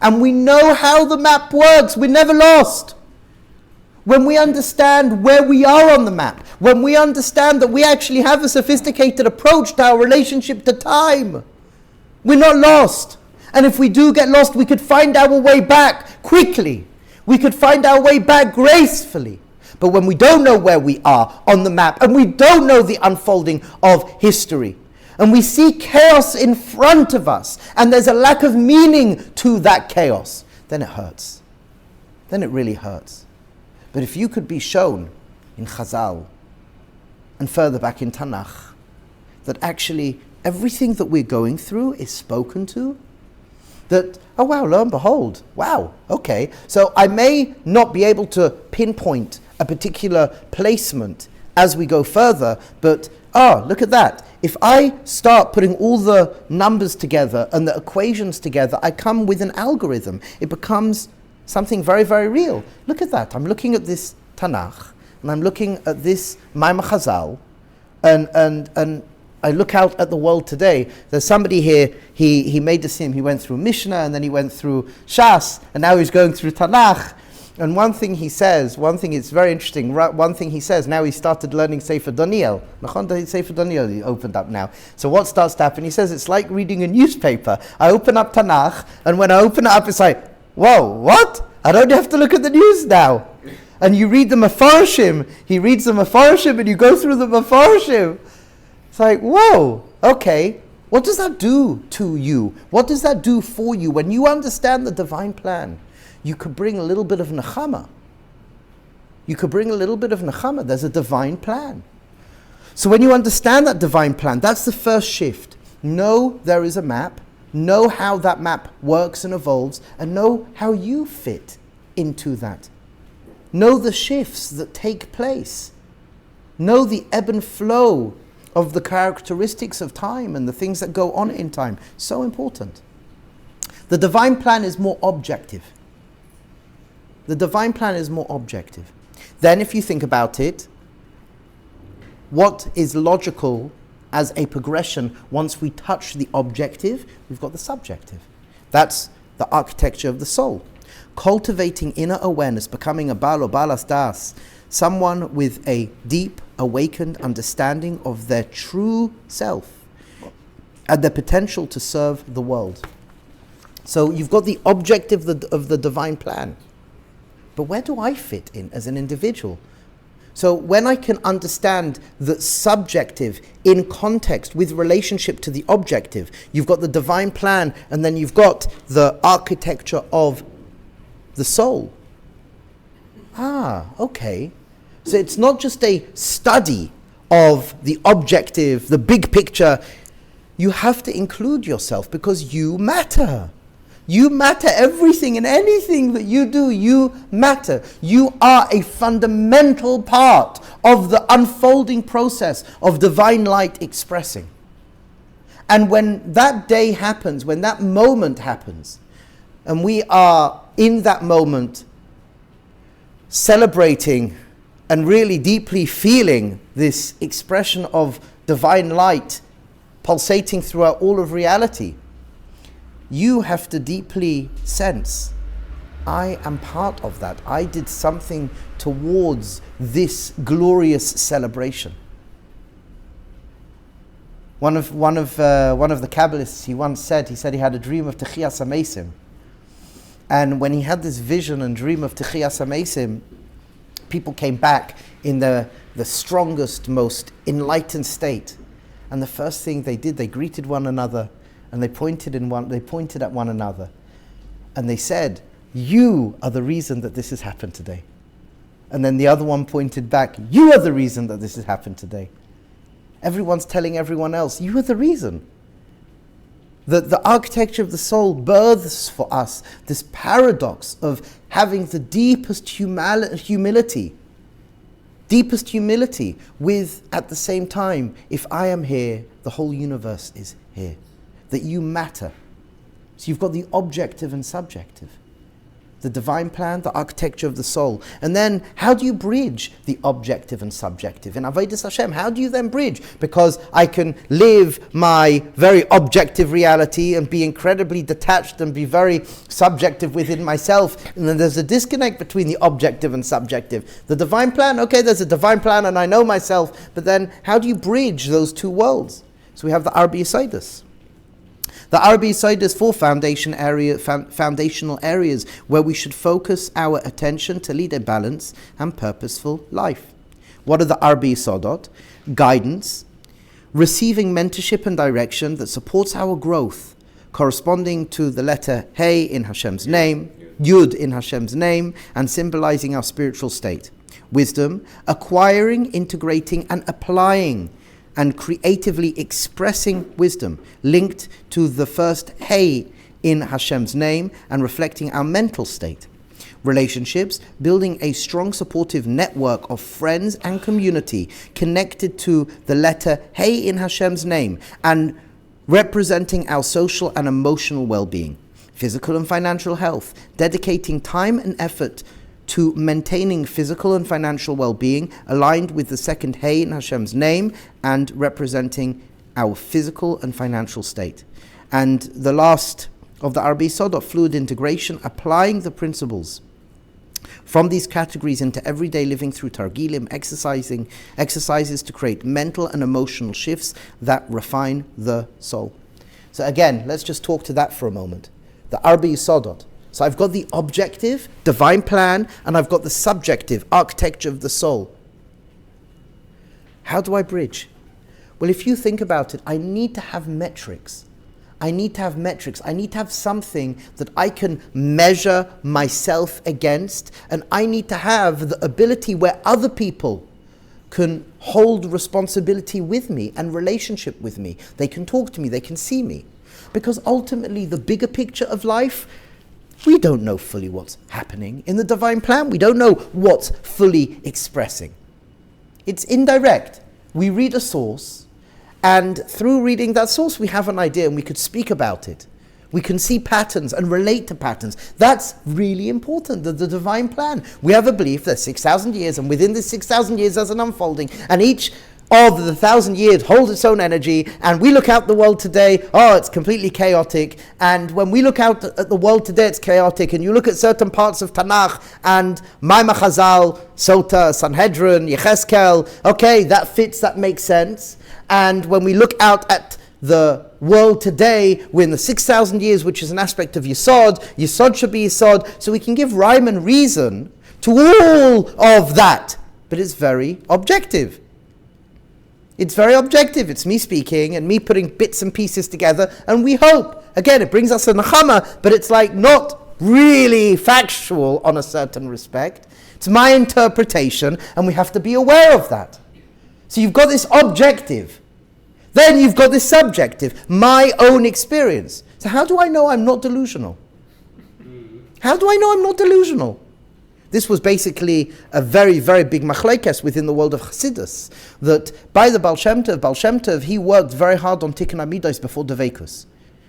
S1: and we know how the map works, we're never lost. When we understand where we are on the map, when we understand that we actually have a sophisticated approach to our relationship to time, we're not lost. And if we do get lost, we could find our way back quickly. We could find our way back gracefully. But when we don't know where we are on the map, and we don't know the unfolding of history, and we see chaos in front of us, and there's a lack of meaning to that chaos, then it hurts. Then it really hurts. But if you could be shown in Chazal, and further back in Tanakh, that actually everything that we're going through is spoken to, that, oh wow, lo and behold, wow, okay. So I may not be able to pinpoint a particular placement as we go further, but look at that. If I start putting all the numbers together and the equations together, I come with an algorithm. It becomes something very, very real. Look at that. I'm looking at this Tanakh, and I'm looking at this Maimar Chazal, and I look out at the world today. There's somebody here, he made the sim. He went through Mishnah, and then he went through Shas, and now he's going through Tanakh. And one thing it's very interesting, one thing he says, now he started learning Sefer Daniel. Sefer Daniel he opened up now. So what starts to happen? He says, it's like reading a newspaper. I open up Tanakh, and when I open it up, it's like, whoa, what? I don't have to look at the news now. And you read the Mefarshim. He reads the Mefarshim, and you go through the Mefarshim. It's like, whoa, okay. What does that do to you? What does that do for you when you understand the divine plan? You could bring a little bit of nechama. you could bring a little bit of nechama. There's a divine plan. So when you understand that divine plan, that's the first shift. Know there is a map, know how that map works and evolves, and know how you fit into that. Know the shifts that take place. Know the ebb and flow of the characteristics of time and the things that go on in time. So important. The divine plan is more objective. The divine plan is more objective. Then if you think about it, what is logical as a progression once we touch the objective? We've got the subjective. That's the architecture of the soul. Cultivating inner awareness, becoming a Baal or Balas Das, someone with a deep, awakened understanding of their true self and their potential to serve the world. So you've got the objective of the divine plan. But where do I fit in as an individual? So when I can understand the subjective in context with relationship to the objective, you've got the divine plan and then you've got the architecture of the soul. Okay. So it's not just a study of the objective, the big picture. You have to include yourself because you matter. You matter. Everything and anything that you do, you matter. You are a fundamental part of the unfolding process of divine light expressing. And when that day happens, when that moment happens, and we are in that moment celebrating and really deeply feeling this expression of divine light pulsating throughout all of reality, you have to deeply sense, I am part of that. I did something towards this glorious celebration. One of the Kabbalists, he once said, he had a dream of Techiyas HaMesim. And when he had this vision and dream of Techiyas HaMesim, people came back in the strongest, most enlightened state. And the first thing they did, they greeted one another and they pointed at one another. And they said, you are the reason that this has happened today. And then the other one pointed back, you are the reason that this has happened today. Everyone's telling everyone else, you are the reason. The architecture of the soul births for us this paradox of having the deepest humility with, at the same time, if I am here, the whole universe is here. That you matter. So you've got the objective and subjective. The divine plan, the architecture of the soul. And then, how do you bridge the objective and subjective? In Avodas Hashem, how do you then bridge? Because I can live my very objective reality and be incredibly detached and be very subjective within myself. And then there's a disconnect between the objective and subjective. The divine plan, okay, there's a divine plan and I know myself. But then, how do you bridge those two worlds? So we have the Arbi Yesodus. The Arbi Yesodus, four foundational areas where we should focus our attention to lead a balanced and purposeful life. What are the Arbi Yesodot? Guidance, receiving mentorship and direction that supports our growth, corresponding to the letter Hey in Hashem's name, Yud in Hashem's name, and symbolizing our spiritual state. Wisdom, acquiring, integrating, and applying and creatively expressing wisdom, linked to the first Hey in Hashem's name and reflecting our mental state. Relationships, building a strong supportive network of friends and community connected to the letter Hey in Hashem's name and representing our social and emotional well-being. Physical and financial health, dedicating time and effort to maintaining physical and financial well-being aligned with the second Hey in Hashem's name and representing our physical and financial state. And the last of the Arbi Yesodot, fluid integration, applying the principles from these categories into everyday living through targilim, exercises to create mental and emotional shifts that refine the soul. So again, let's just talk to that for a moment. The Arbi Yesodot. So I've got the objective, divine plan, and I've got the subjective, architecture of the soul. How do I bridge? Well, if you think about it, I need to have metrics. I need to have metrics. I need to have something that I can measure myself against, and I need to have the ability where other people can hold responsibility with me and relationship with me. They can talk to me, they can see me. Because ultimately, the bigger picture of life, we don't know fully what's happening in the divine plan. We don't know what's fully expressing. It's indirect. We read a source, and through reading that source, we have an idea and we could speak about it. We can see patterns and relate to patterns. That's really important, the divine plan. We have a belief that 6,000 years, and within this 6,000 years there's an unfolding, and each of the 1,000 years holds its own energy, and we look out the world today, it's completely chaotic, and when we look out at the world today, it's chaotic, and you look at certain parts of Tanakh, and Maimah Chazal, Sota, Sanhedrin, Yechezkel, okay, that fits, that makes sense, and when we look out at the world today, we're in the 6,000 years, which is an aspect of Yesod should be Yesod, so we can give rhyme and reason to all of that, but it's very objective. It's very objective. It's me speaking and me putting bits and pieces together, and we hope. Again, it brings us a nechama, but it's like not really factual on a certain respect. It's my interpretation, and we have to be aware of that. So you've got this objective. Then you've got this subjective, my own experience. So how do I know I'm not delusional? How do I know I'm not delusional? This was basically a very, very big machlekes within the world of Chassidus. That by the Baal Shem Tov, he worked very hard on Tikkun HaMidos before Devekus.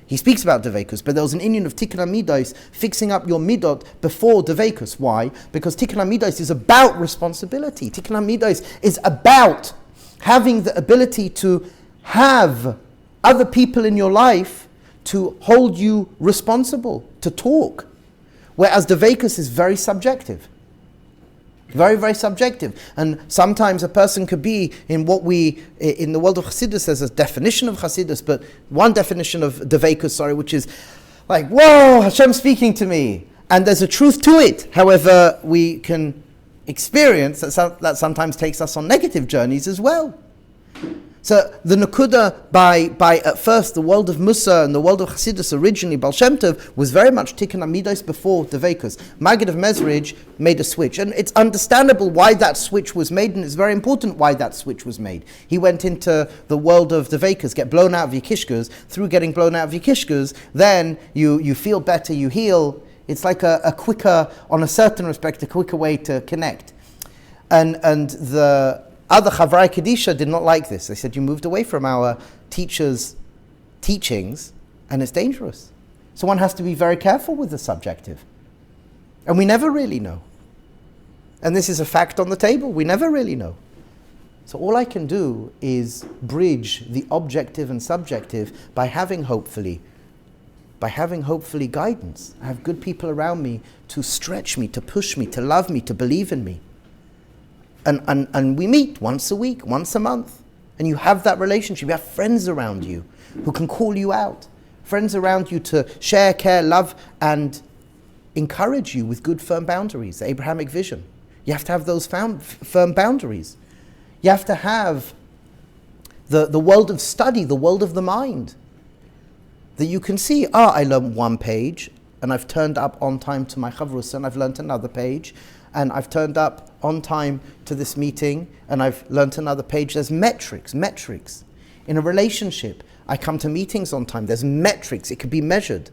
S1: He speaks about Devekus, but there was an Inyan of Tikkun HaMidos, fixing up your midot before Devekus. Why? Because Tikkun HaMidos is about responsibility. Tikkun HaMidos is about having the ability to have other people in your life to hold you responsible, to talk. Whereas Devekus is very subjective. Very, very subjective. And sometimes a person could be in what we, in the world of Chassidus, there's a definition of Chassidus, but one definition of Devekus, which is like, whoa, Hashem's speaking to me. And there's a truth to it. However, we can experience that sometimes takes us on negative journeys as well. So the Nakuda by at first the world of Musa and the world of Chassidus originally, Baal Shem Tov, was very much Tikkun HaMidos before Devekus. Maggid of Mezrich made a switch, and it's understandable why that switch was made, and it's very important why that switch was made. He went into the world of Devekus, get blown out of your kishkas. Through getting blown out of your kishkas, then you feel better, you heal. It's like a quicker, on a certain respect, a quicker way to connect. And the other Chavrai Kedisha did not like this. They said, you moved away from our teachers' teachings, and it's dangerous. So one has to be very careful with the subjective. And we never really know. And this is a fact on the table. We never really know. So all I can do is bridge the objective and subjective by having hopefully guidance. I have good people around me to stretch me, to push me, to love me, to believe in me. And we meet once a week, once a month. And you have that relationship. You have friends around you who can call you out. Friends around you to share, care, love, and encourage you with good, firm boundaries, the Abrahamic vision. You have to have those firm boundaries. You have to have the world of study, the world of the mind. That you can see, I learned one page, and I've turned up on time to my chavrus, and I've learned another page, and I've turned up on time to this meeting, and I've learnt another page. There's metrics. In a relationship, I come to meetings on time. There's metrics. It could be measured.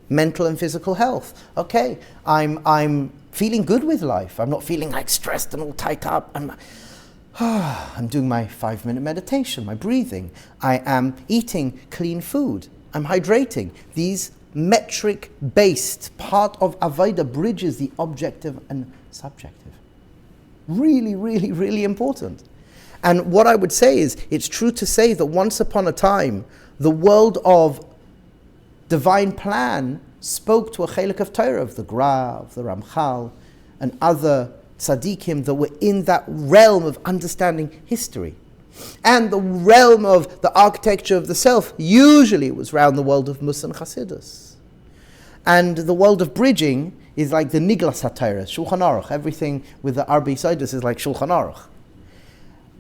S1: Mental and physical health. Okay, I'm feeling good with life. I'm not feeling like stressed and all tight up. I'm doing my 5-minute meditation, my breathing. I am eating clean food. I'm hydrating. These metric-based part of Avodah bridges the objective and subjective. Really, really, really important. And what I would say is, it's true to say that once upon a time, the world of divine plan spoke to a chelik of Torah, of the Gra, of the Ramchal, and other tzaddikim that were in that realm of understanding history. And the realm of the architecture of the self, usually it was around the world of Musa and Chassidus. And the world of bridging is like the Niglas HaTorah, Shulchan Aruch. Everything with the Arbi Sidus is like Shulchan Aruch.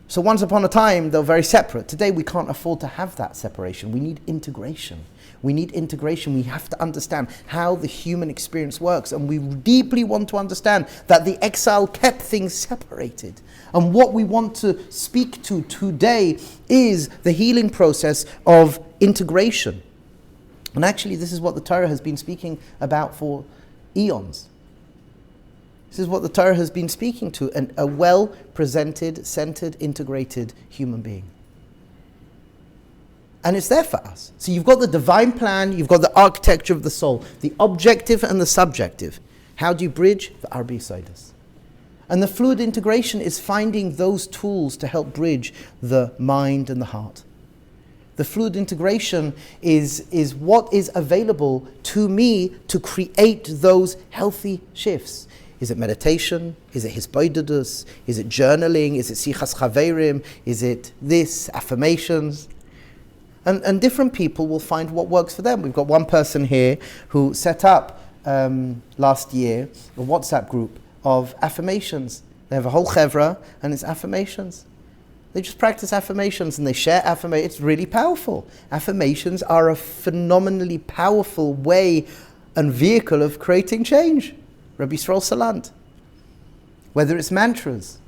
S1: So once upon a time, they were very separate. Today, we can't afford to have that separation. We need integration. We need integration. We have to understand how the human experience works. And we deeply want to understand that the exile kept things separated. And what we want to speak to today is the healing process of integration. And actually, this is what the Torah has been speaking about for eons. This is what the Torah has been speaking to, a well-presented, centered, integrated human being. And it's there for us. So you've got the divine plan, you've got the architecture of the soul, the objective and the subjective. How do you bridge? The Arbi Sidus. And the fluid integration is finding those tools to help bridge the mind and the heart. The fluid integration is what is available to me to create those healthy shifts. Is it meditation? Is it hisbodedus? Is it journaling? Is it sichas chaverim? Is it this, affirmations? And different people will find what works for them. We've got one person here who set up last year a WhatsApp group of affirmations. They have a whole chevra and it's affirmations. They just practice affirmations and they share affirmations. It's really powerful. Affirmations are a phenomenally powerful way and vehicle of creating change. Rabbi Yisrael Salant. Whether it's mantras.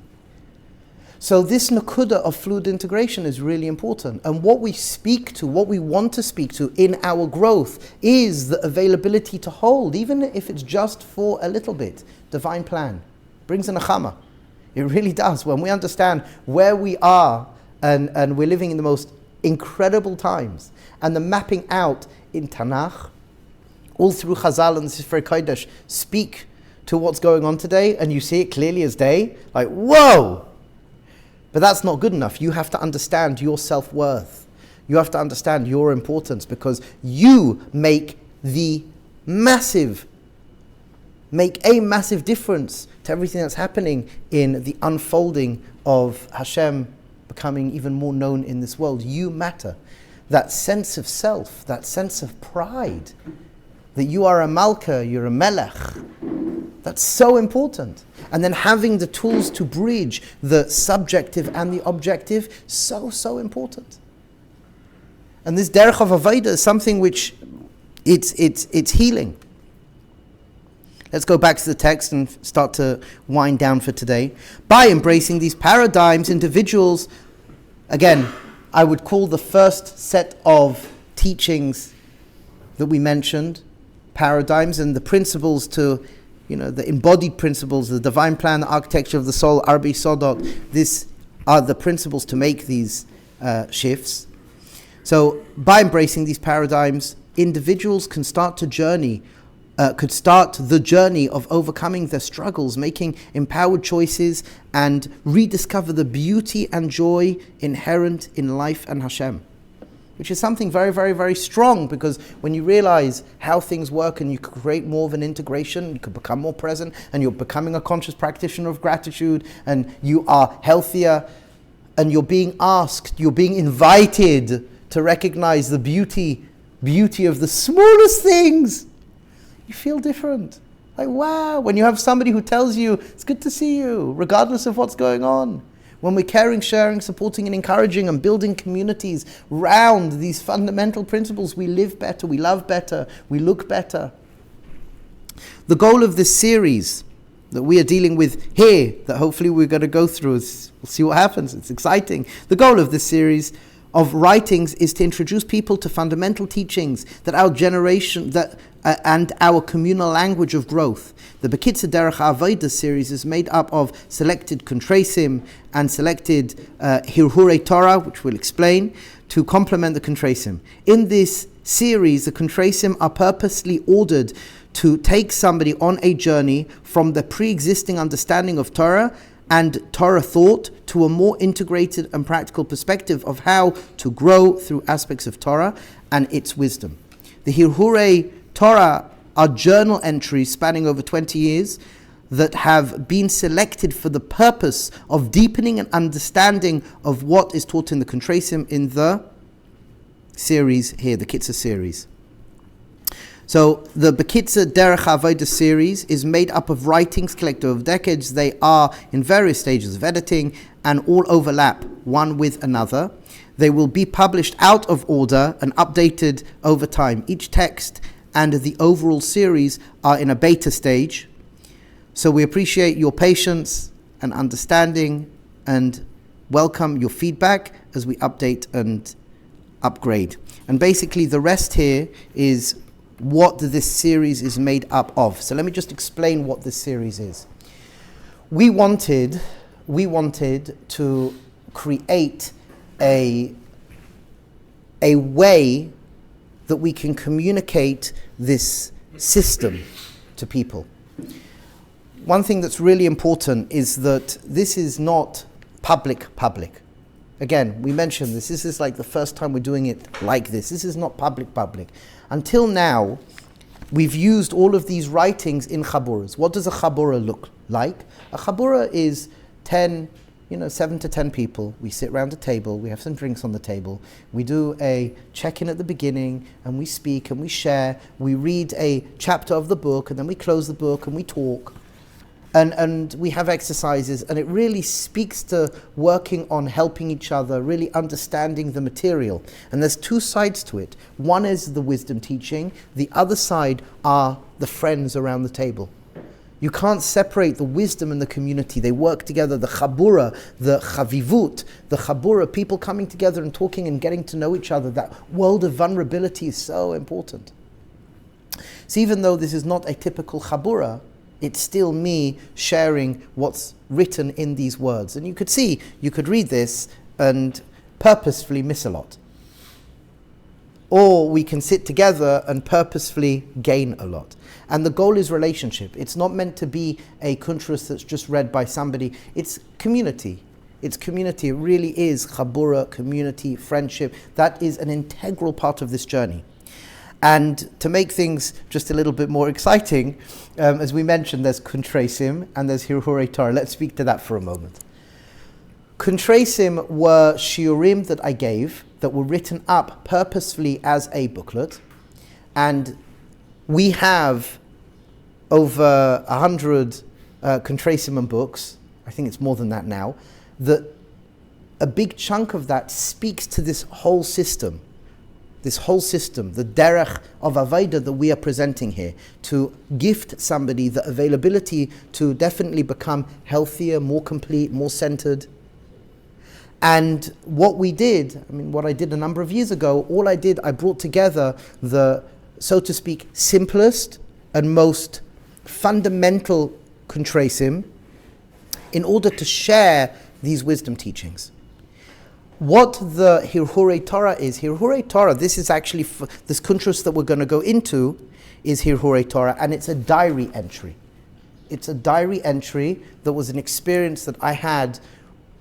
S1: So this nakuda of fluid integration is really important. And what we speak to, what we want to speak to in our growth is the availability to hold, even if it's just for a little bit. Divine plan. Brings a nechama. It really does. When we understand where we are and we're living in the most incredible times and the mapping out in Tanakh, all through Chazal and the Sefer Kodesh, speak to what's going on today and you see it clearly as day, like, whoa! But that's not good enough. You have to understand your self-worth. You have to understand your importance because you make a massive difference to everything that's happening in the unfolding of Hashem becoming even more known in this world. You matter. That sense of self, that sense of pride, that you are a malka, you're a melech, that's so important. And then having the tools to bridge the subjective and the objective, so important. And this derech of avodah is something which it's healing. Let's go back to the text and start to wind down for today. By embracing these paradigms, individuals, again, I would call the first set of teachings that we mentioned, paradigms and the principles to, the embodied principles, the divine plan, the architecture of the soul, Arbi Sodot, these are the principles to make these shifts. So by embracing these paradigms, individuals can start the journey of overcoming their struggles, making empowered choices, and rediscover the beauty and joy inherent in life and Hashem. Which is something very, very, very strong, because when you realize how things work and you can create more of an integration, you can become more present, and you're becoming a conscious practitioner of gratitude, and you are healthier, and you're being invited to recognize the beauty of the smallest things. You feel different. Like, wow, when you have somebody who tells you, it's good to see you, regardless of what's going on. When we're caring, sharing, supporting and encouraging and building communities around these fundamental principles, we live better, we love better, we look better. The goal of this series that we are dealing with here, that hopefully we're going to go through, we'll see what happens, it's exciting. The goal of this series of writings is to introduce people to fundamental teachings that our generation, and our communal language of growth. The Bekitzer Derech Avodah series is made up of selected Kontresim and selected Hirhurei Torah, which we'll explain, to complement the Kontresim. In this series, the Kontresim are purposely ordered to take somebody on a journey from the pre-existing understanding of Torah and Torah thought to a more integrated and practical perspective of how to grow through aspects of Torah and its wisdom. The Hirhurei Torah are journal entries spanning over 20 years that have been selected for the purpose of deepening an understanding of what is taught in the Kontresim in the series here, the Kitzur series. So the Bekitzer Derech Avodah series is made up of writings collected over decades. They are in various stages of editing and all overlap one with another. They will be published out of order and updated over time. Each text and the overall series are in a beta stage. So we appreciate your patience and understanding and welcome your feedback as we update and upgrade. And basically the rest here is what this series is made up of. So let me just explain what this series is. We wanted to create a way that we can communicate this system to people. One thing that's really important is that this is not public. Again, we mentioned this. This is like the first time we're doing it like this. This is not public. Until now, we've used all of these writings in chaburas. What does a chabura look like? A chabura is 7 to 10 people. We sit around a table, we have some drinks on the table, we do a check-in at the beginning, and we speak and we share, we read a chapter of the book, and then we close the book and we talk. And we have exercises, and it really speaks to working on helping each other, really understanding the material. And there's two sides to it. One is the wisdom teaching, the other side are the friends around the table. You can't separate the wisdom and the community. They work together. The chabura, the chavivut, the chabura, people coming together and talking and getting to know each other. That world of vulnerability is so important. So even though this is not a typical chabura, it's still me sharing what's written in these words. And you could read this and purposefully miss a lot. Or we can sit together and purposefully gain a lot. And the goal is relationship. It's not meant to be a kuntrus that's just read by somebody. It's community. It's community. It really is chabura, community, friendship. That is an integral part of this journey. And to make things just a little bit more exciting, as we mentioned, there's kuntresim and there's hirhurei Torah. Let's speak to that for a moment. Kuntresim were shiurim that I gave that were written up purposefully as a booklet. And we have over 100 kuntresim and books. I think it's more than that now. That a big chunk of that speaks to this whole system. This whole system, the derech of Avodah that we are presenting here, to gift somebody the availability to definitely become healthier, more complete, more centered. And what we did, what I did a number of years ago, I brought together the, so to speak, simplest and most fundamental kuntresim in order to share these wisdom teachings. What the Hirhurei Torah is, Hirhurei Torah, this is actually, this kuntrus that we're going to go into is Hirhurei Torah, and it's a diary entry. It's a diary entry that was an experience that I had,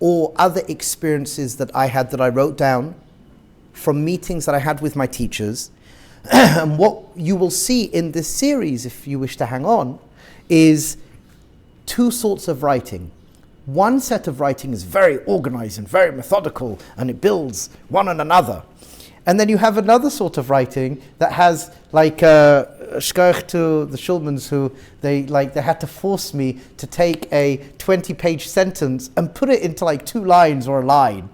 S1: or other experiences that I had that I wrote down from meetings that I had with my teachers. And what you will see in this series, if you wish to hang on, is two sorts of writing. One set of writing is very organized and very methodical, and it builds one on another. And then you have another sort of writing that has like shkoch to the Shulmans who they had to force me to take a 20-page sentence and put it into like 2 lines or a line.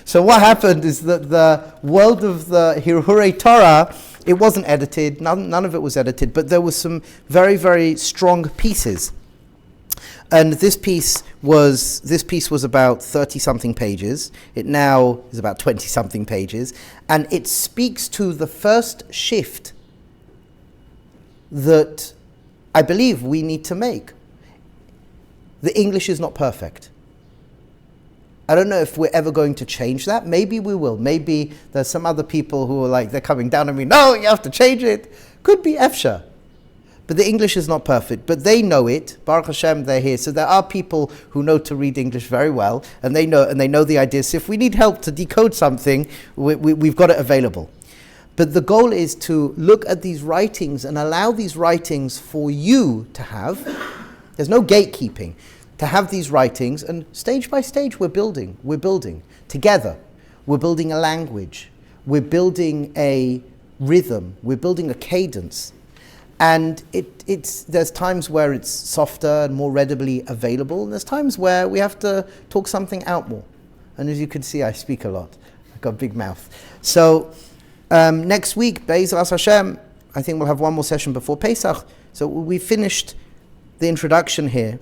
S1: So what happened is that the world of the Hirhurei Torah, it wasn't edited, none of it was edited, but there was some very, very strong pieces. And this piece was about 30-something pages. It now is about 20-something pages. And it speaks to the first shift that I believe we need to make. The English is not perfect. I don't know if we're ever going to change that. Maybe we will. Maybe there's some other people who are like, they're coming down on me, no, you have to change it. Could be Efsha. But the English is not perfect, but they know it. Baruch Hashem, they're here. So there are people who know to read English very well, and they know the ideas. So if we need help to decode something, we've got it available. But the goal is to look at these writings and allow these writings for you to have. There's no gatekeeping. To have these writings, and stage by stage we're building together. We're building a language. We're building a rhythm. We're building a cadence. And there's times where it's softer and more readily available, and there's times where we have to talk something out more. And as you can see, I speak a lot. I've got a big mouth. So next week, Be'ezras Hashem, I think we'll have one more session before Pesach. So we finished the introduction here.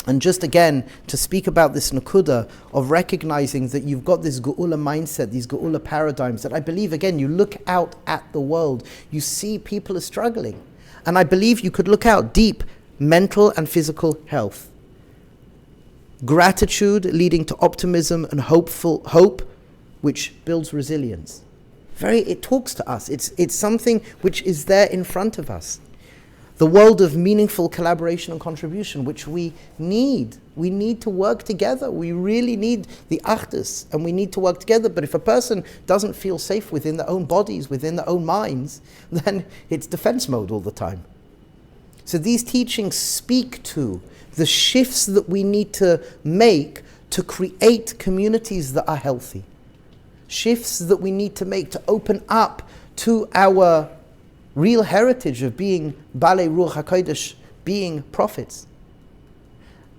S1: And just again, to speak about this nakuda of recognizing that you've got this geula mindset, these geula paradigms, that I believe, again, you look out at the world, you see people are struggling. And I believe you could look out deep, mental and physical health. Gratitude leading to optimism and hope, which builds resilience. It talks to us. It's something which is there in front of us. The world of meaningful collaboration and contribution, which we need. We need to work together. We really need the achdus, and we need to work together. But if a person doesn't feel safe within their own bodies, within their own minds, then it's defense mode all the time. So these teachings speak to the shifts that we need to make to create communities that are healthy. Shifts that we need to make to open up to our real heritage of being Balei Ruach HaKodesh, being prophets.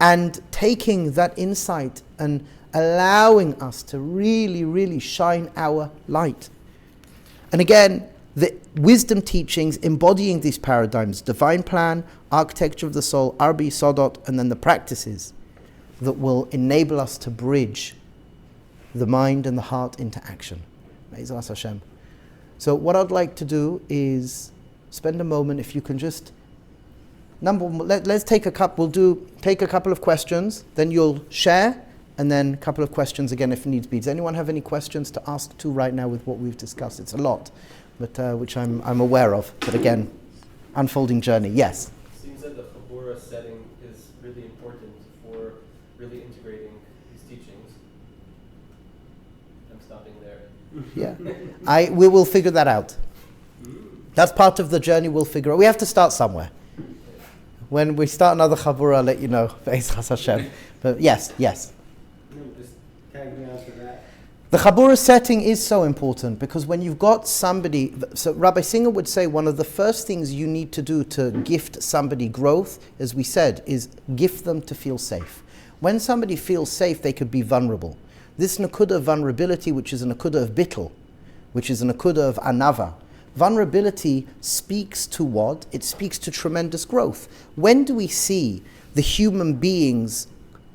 S1: And taking that insight and allowing us to really, really shine our light. And again, the wisdom teachings embodying these paradigms, divine plan, architecture of the soul, Arbi Sodot, and then the practices that will enable us to bridge the mind and the heart into action. Be'ezras Hashem. So what I'd like to do is spend a moment, if you can just, let's take a couple, take a couple of questions, then you'll share, and then a couple of questions again if needs be. Does anyone have any questions to ask to right now with what we've discussed? It's a lot, but which I'm aware of. But again, unfolding journey. Yes?
S3: It seems that the Chabura setting is really important for really integrating these teachings. I'm stopping there.
S1: Yeah, we will figure that out. That's part of the journey we'll figure out. We have to start somewhere. When we start another Chabura, I'll let you know. Be'ezras Hashem. But yes.
S4: Just tag me on to that.
S1: The Chabura setting is so important because when you've got somebody, so Rabbi Singer would say one of the first things you need to do to gift somebody growth, as we said, is gift them to feel safe. When somebody feels safe, they could be vulnerable. This nakuda of vulnerability, which is a nakuda of bittul, which is a nakuda of anava. Vulnerability speaks to what? It speaks to tremendous growth. When do we see the human being's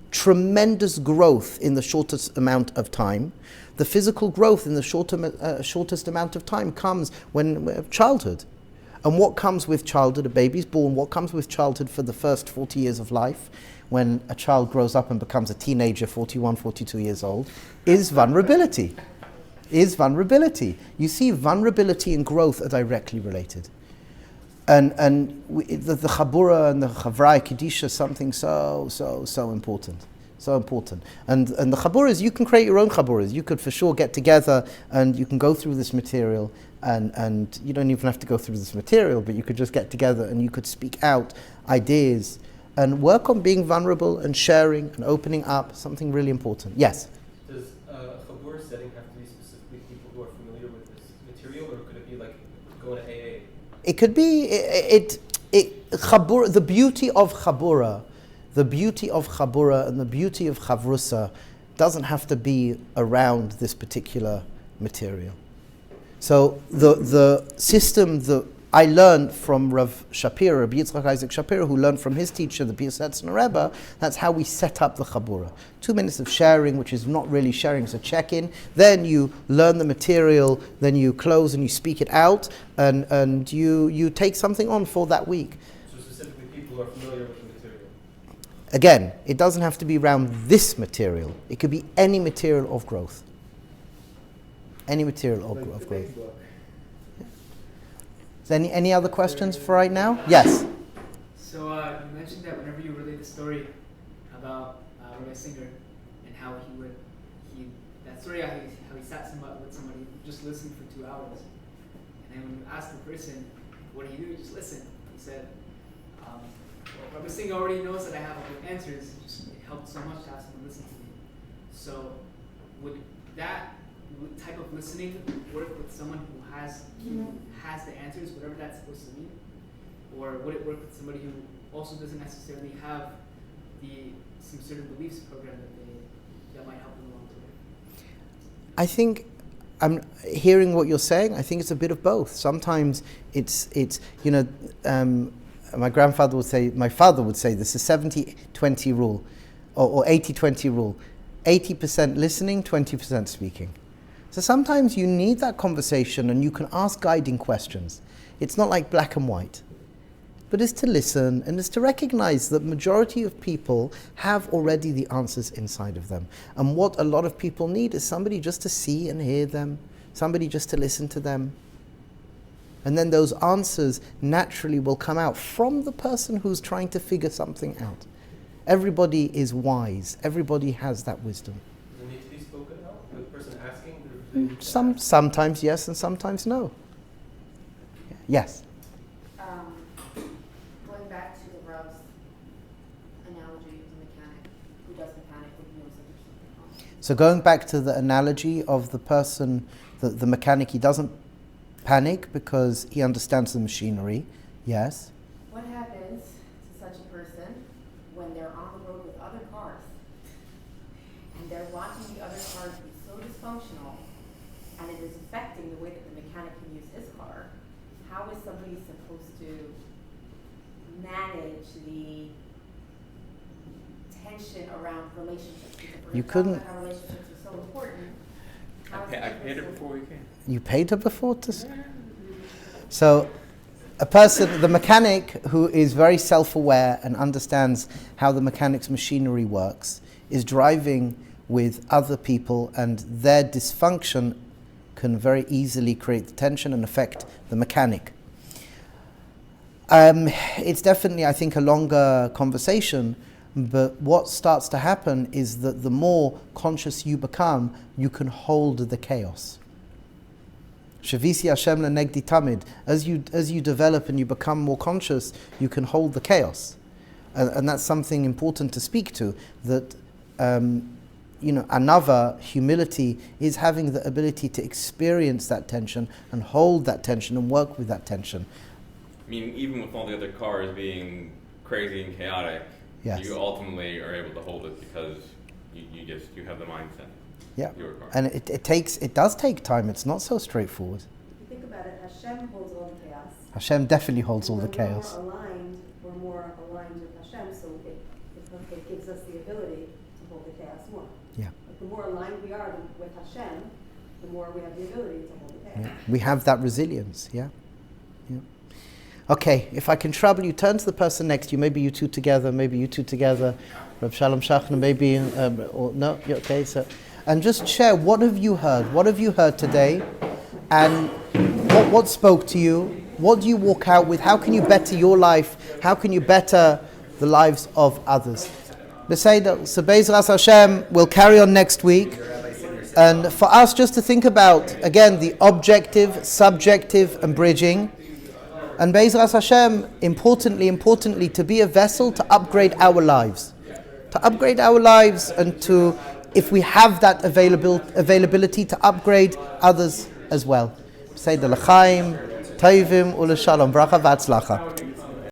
S1: tremendous growth in the shortest amount of time? The physical growth in the shortest amount of time comes when childhood. And what comes with childhood? A baby's born. What comes with childhood for the first 40 years of life? When a child grows up and becomes a teenager, 41, 42 years old, is vulnerability. You see, vulnerability and growth are directly related. And the Chabura and the Chavrai Kedisha is something so important. So important. And the Chaburas, you can create your own Chaburas. You could for sure get together and you can go through this material and you don't even have to go through this material, but you could just get together and you could speak out ideas and work on being vulnerable and sharing and opening up, something really important. Yes?
S3: Does a Chabur setting have to be specifically people who are familiar with this material, or could it be like going to AA?
S1: It could be, Chabura, the beauty of Chabura and the beauty of Chavrusa doesn't have to be around this particular material. So the system that I learned from Rav Shapira, Rabbi Yitzchak Isaac Shapira, who learned from his teacher, the Pilzno Rebbe, that's how we set up the Chabura. 2 minutes of sharing, which is not really sharing, it's a check-in. Then you learn the material, then you close and you speak it out, and you take something on for that week.
S3: So specifically people who are familiar with the material?
S1: Again, it doesn't have to be around this material. It could be any material of growth. Any material of growth. Is there any other questions for right now? Yes.
S5: So you mentioned that whenever you relate the story about Rabbi Singer and how that story how he sat with somebody, just listened for 2 hours, and then when you asked the person, what do? He just listened. He said, well, Rabbi Singer already knows that I have all the answers. It helped so much to have someone listen to me. So would that type of listening work with someone who has the answers, whatever that's supposed to mean? or would it work with somebody who also doesn't necessarily have some certain beliefs program that might help them along the way?
S1: I think I'm hearing what you're saying. I think it's a bit of both. Sometimes it's my father would say this is 70-20 rule, or 80-20 rule. 80% listening, 20% speaking. So sometimes you need that conversation and you can ask guiding questions. It's not like black and white. But it's to listen and it's to recognize that majority of people have already the answers inside of them. And what a lot of people need is somebody just to see and hear them, somebody just to listen to them. And then those answers naturally will come out from the person who's trying to figure something out. Everybody is wise. Everybody has that wisdom.
S3: Does it need to be spoken out? The person asking?
S1: Sometimes yes and sometimes no. Yes?
S6: Going back to the Rav's analogy of the mechanic who doesn't panic when he knows that there's something wrong.
S1: So going back to the analogy of the person, the mechanic, he doesn't panic because he understands the machinery. Yes?
S6: What happens to such a person when they're on the road with other cars and they're watching the other cars be so dysfunctional and it is affecting the way that the mechanic can use his car? How is somebody supposed to manage the tension around relationships? Because we're
S1: You
S6: talking
S1: couldn't-
S6: about how relationships are so important. How is
S2: I
S6: that
S2: paid her
S6: person-
S2: before we came.
S1: You paid her before to... So a person, the mechanic who is very self-aware and understands how the mechanic's machinery works, is driving with other people and their dysfunction can very easily create tension and affect the mechanic. It's definitely, I think, a longer conversation, but what starts to happen is that the more conscious you become, you can hold the chaos. Shavisi Hashem lenegdi tamid. As you develop and you become more conscious, you can hold the chaos, and that's something important to speak to. That another humility is having the ability to experience that tension and hold that tension and work with that tension.
S7: I mean, even with all the other cars being crazy and chaotic,
S1: Yes.
S7: you ultimately are able to hold it because you have the mindset.
S1: Yeah,
S7: Your car.
S1: and it does take time. It's not so straightforward.
S8: If you think about it, Hashem holds all the chaos.
S1: Hashem definitely holds all
S8: And
S1: the
S8: when
S1: chaos.
S8: We're more aligned with Hashem, so it gives us the ability to hold the chaos more.
S1: Yeah.
S8: Like the more aligned we are with Hashem, the more we have the ability to hold the chaos.
S1: Yeah. We have that resilience. Yeah. Yeah. Okay, if I can trouble you, turn to the person next to you. Maybe you two together. Maybe you two together. Reb Shalom Shachna. Maybe or no. Yeah, okay. So, and just share, what have you heard? What have you heard today? And what spoke to you? What do you walk out with? How can you better your life? How can you better the lives of others? Beseder, so Be'ezras Hashem, we'll carry on next week. And for us just to think about, again, the objective, subjective and bridging. And Be'ezras Hashem, importantly, to be a vessel to upgrade our lives. To upgrade our lives and to, if we have that availability, to upgrade others as well. Say the l'chaim, tovim u'l'shalom, bracha v'atzlacha.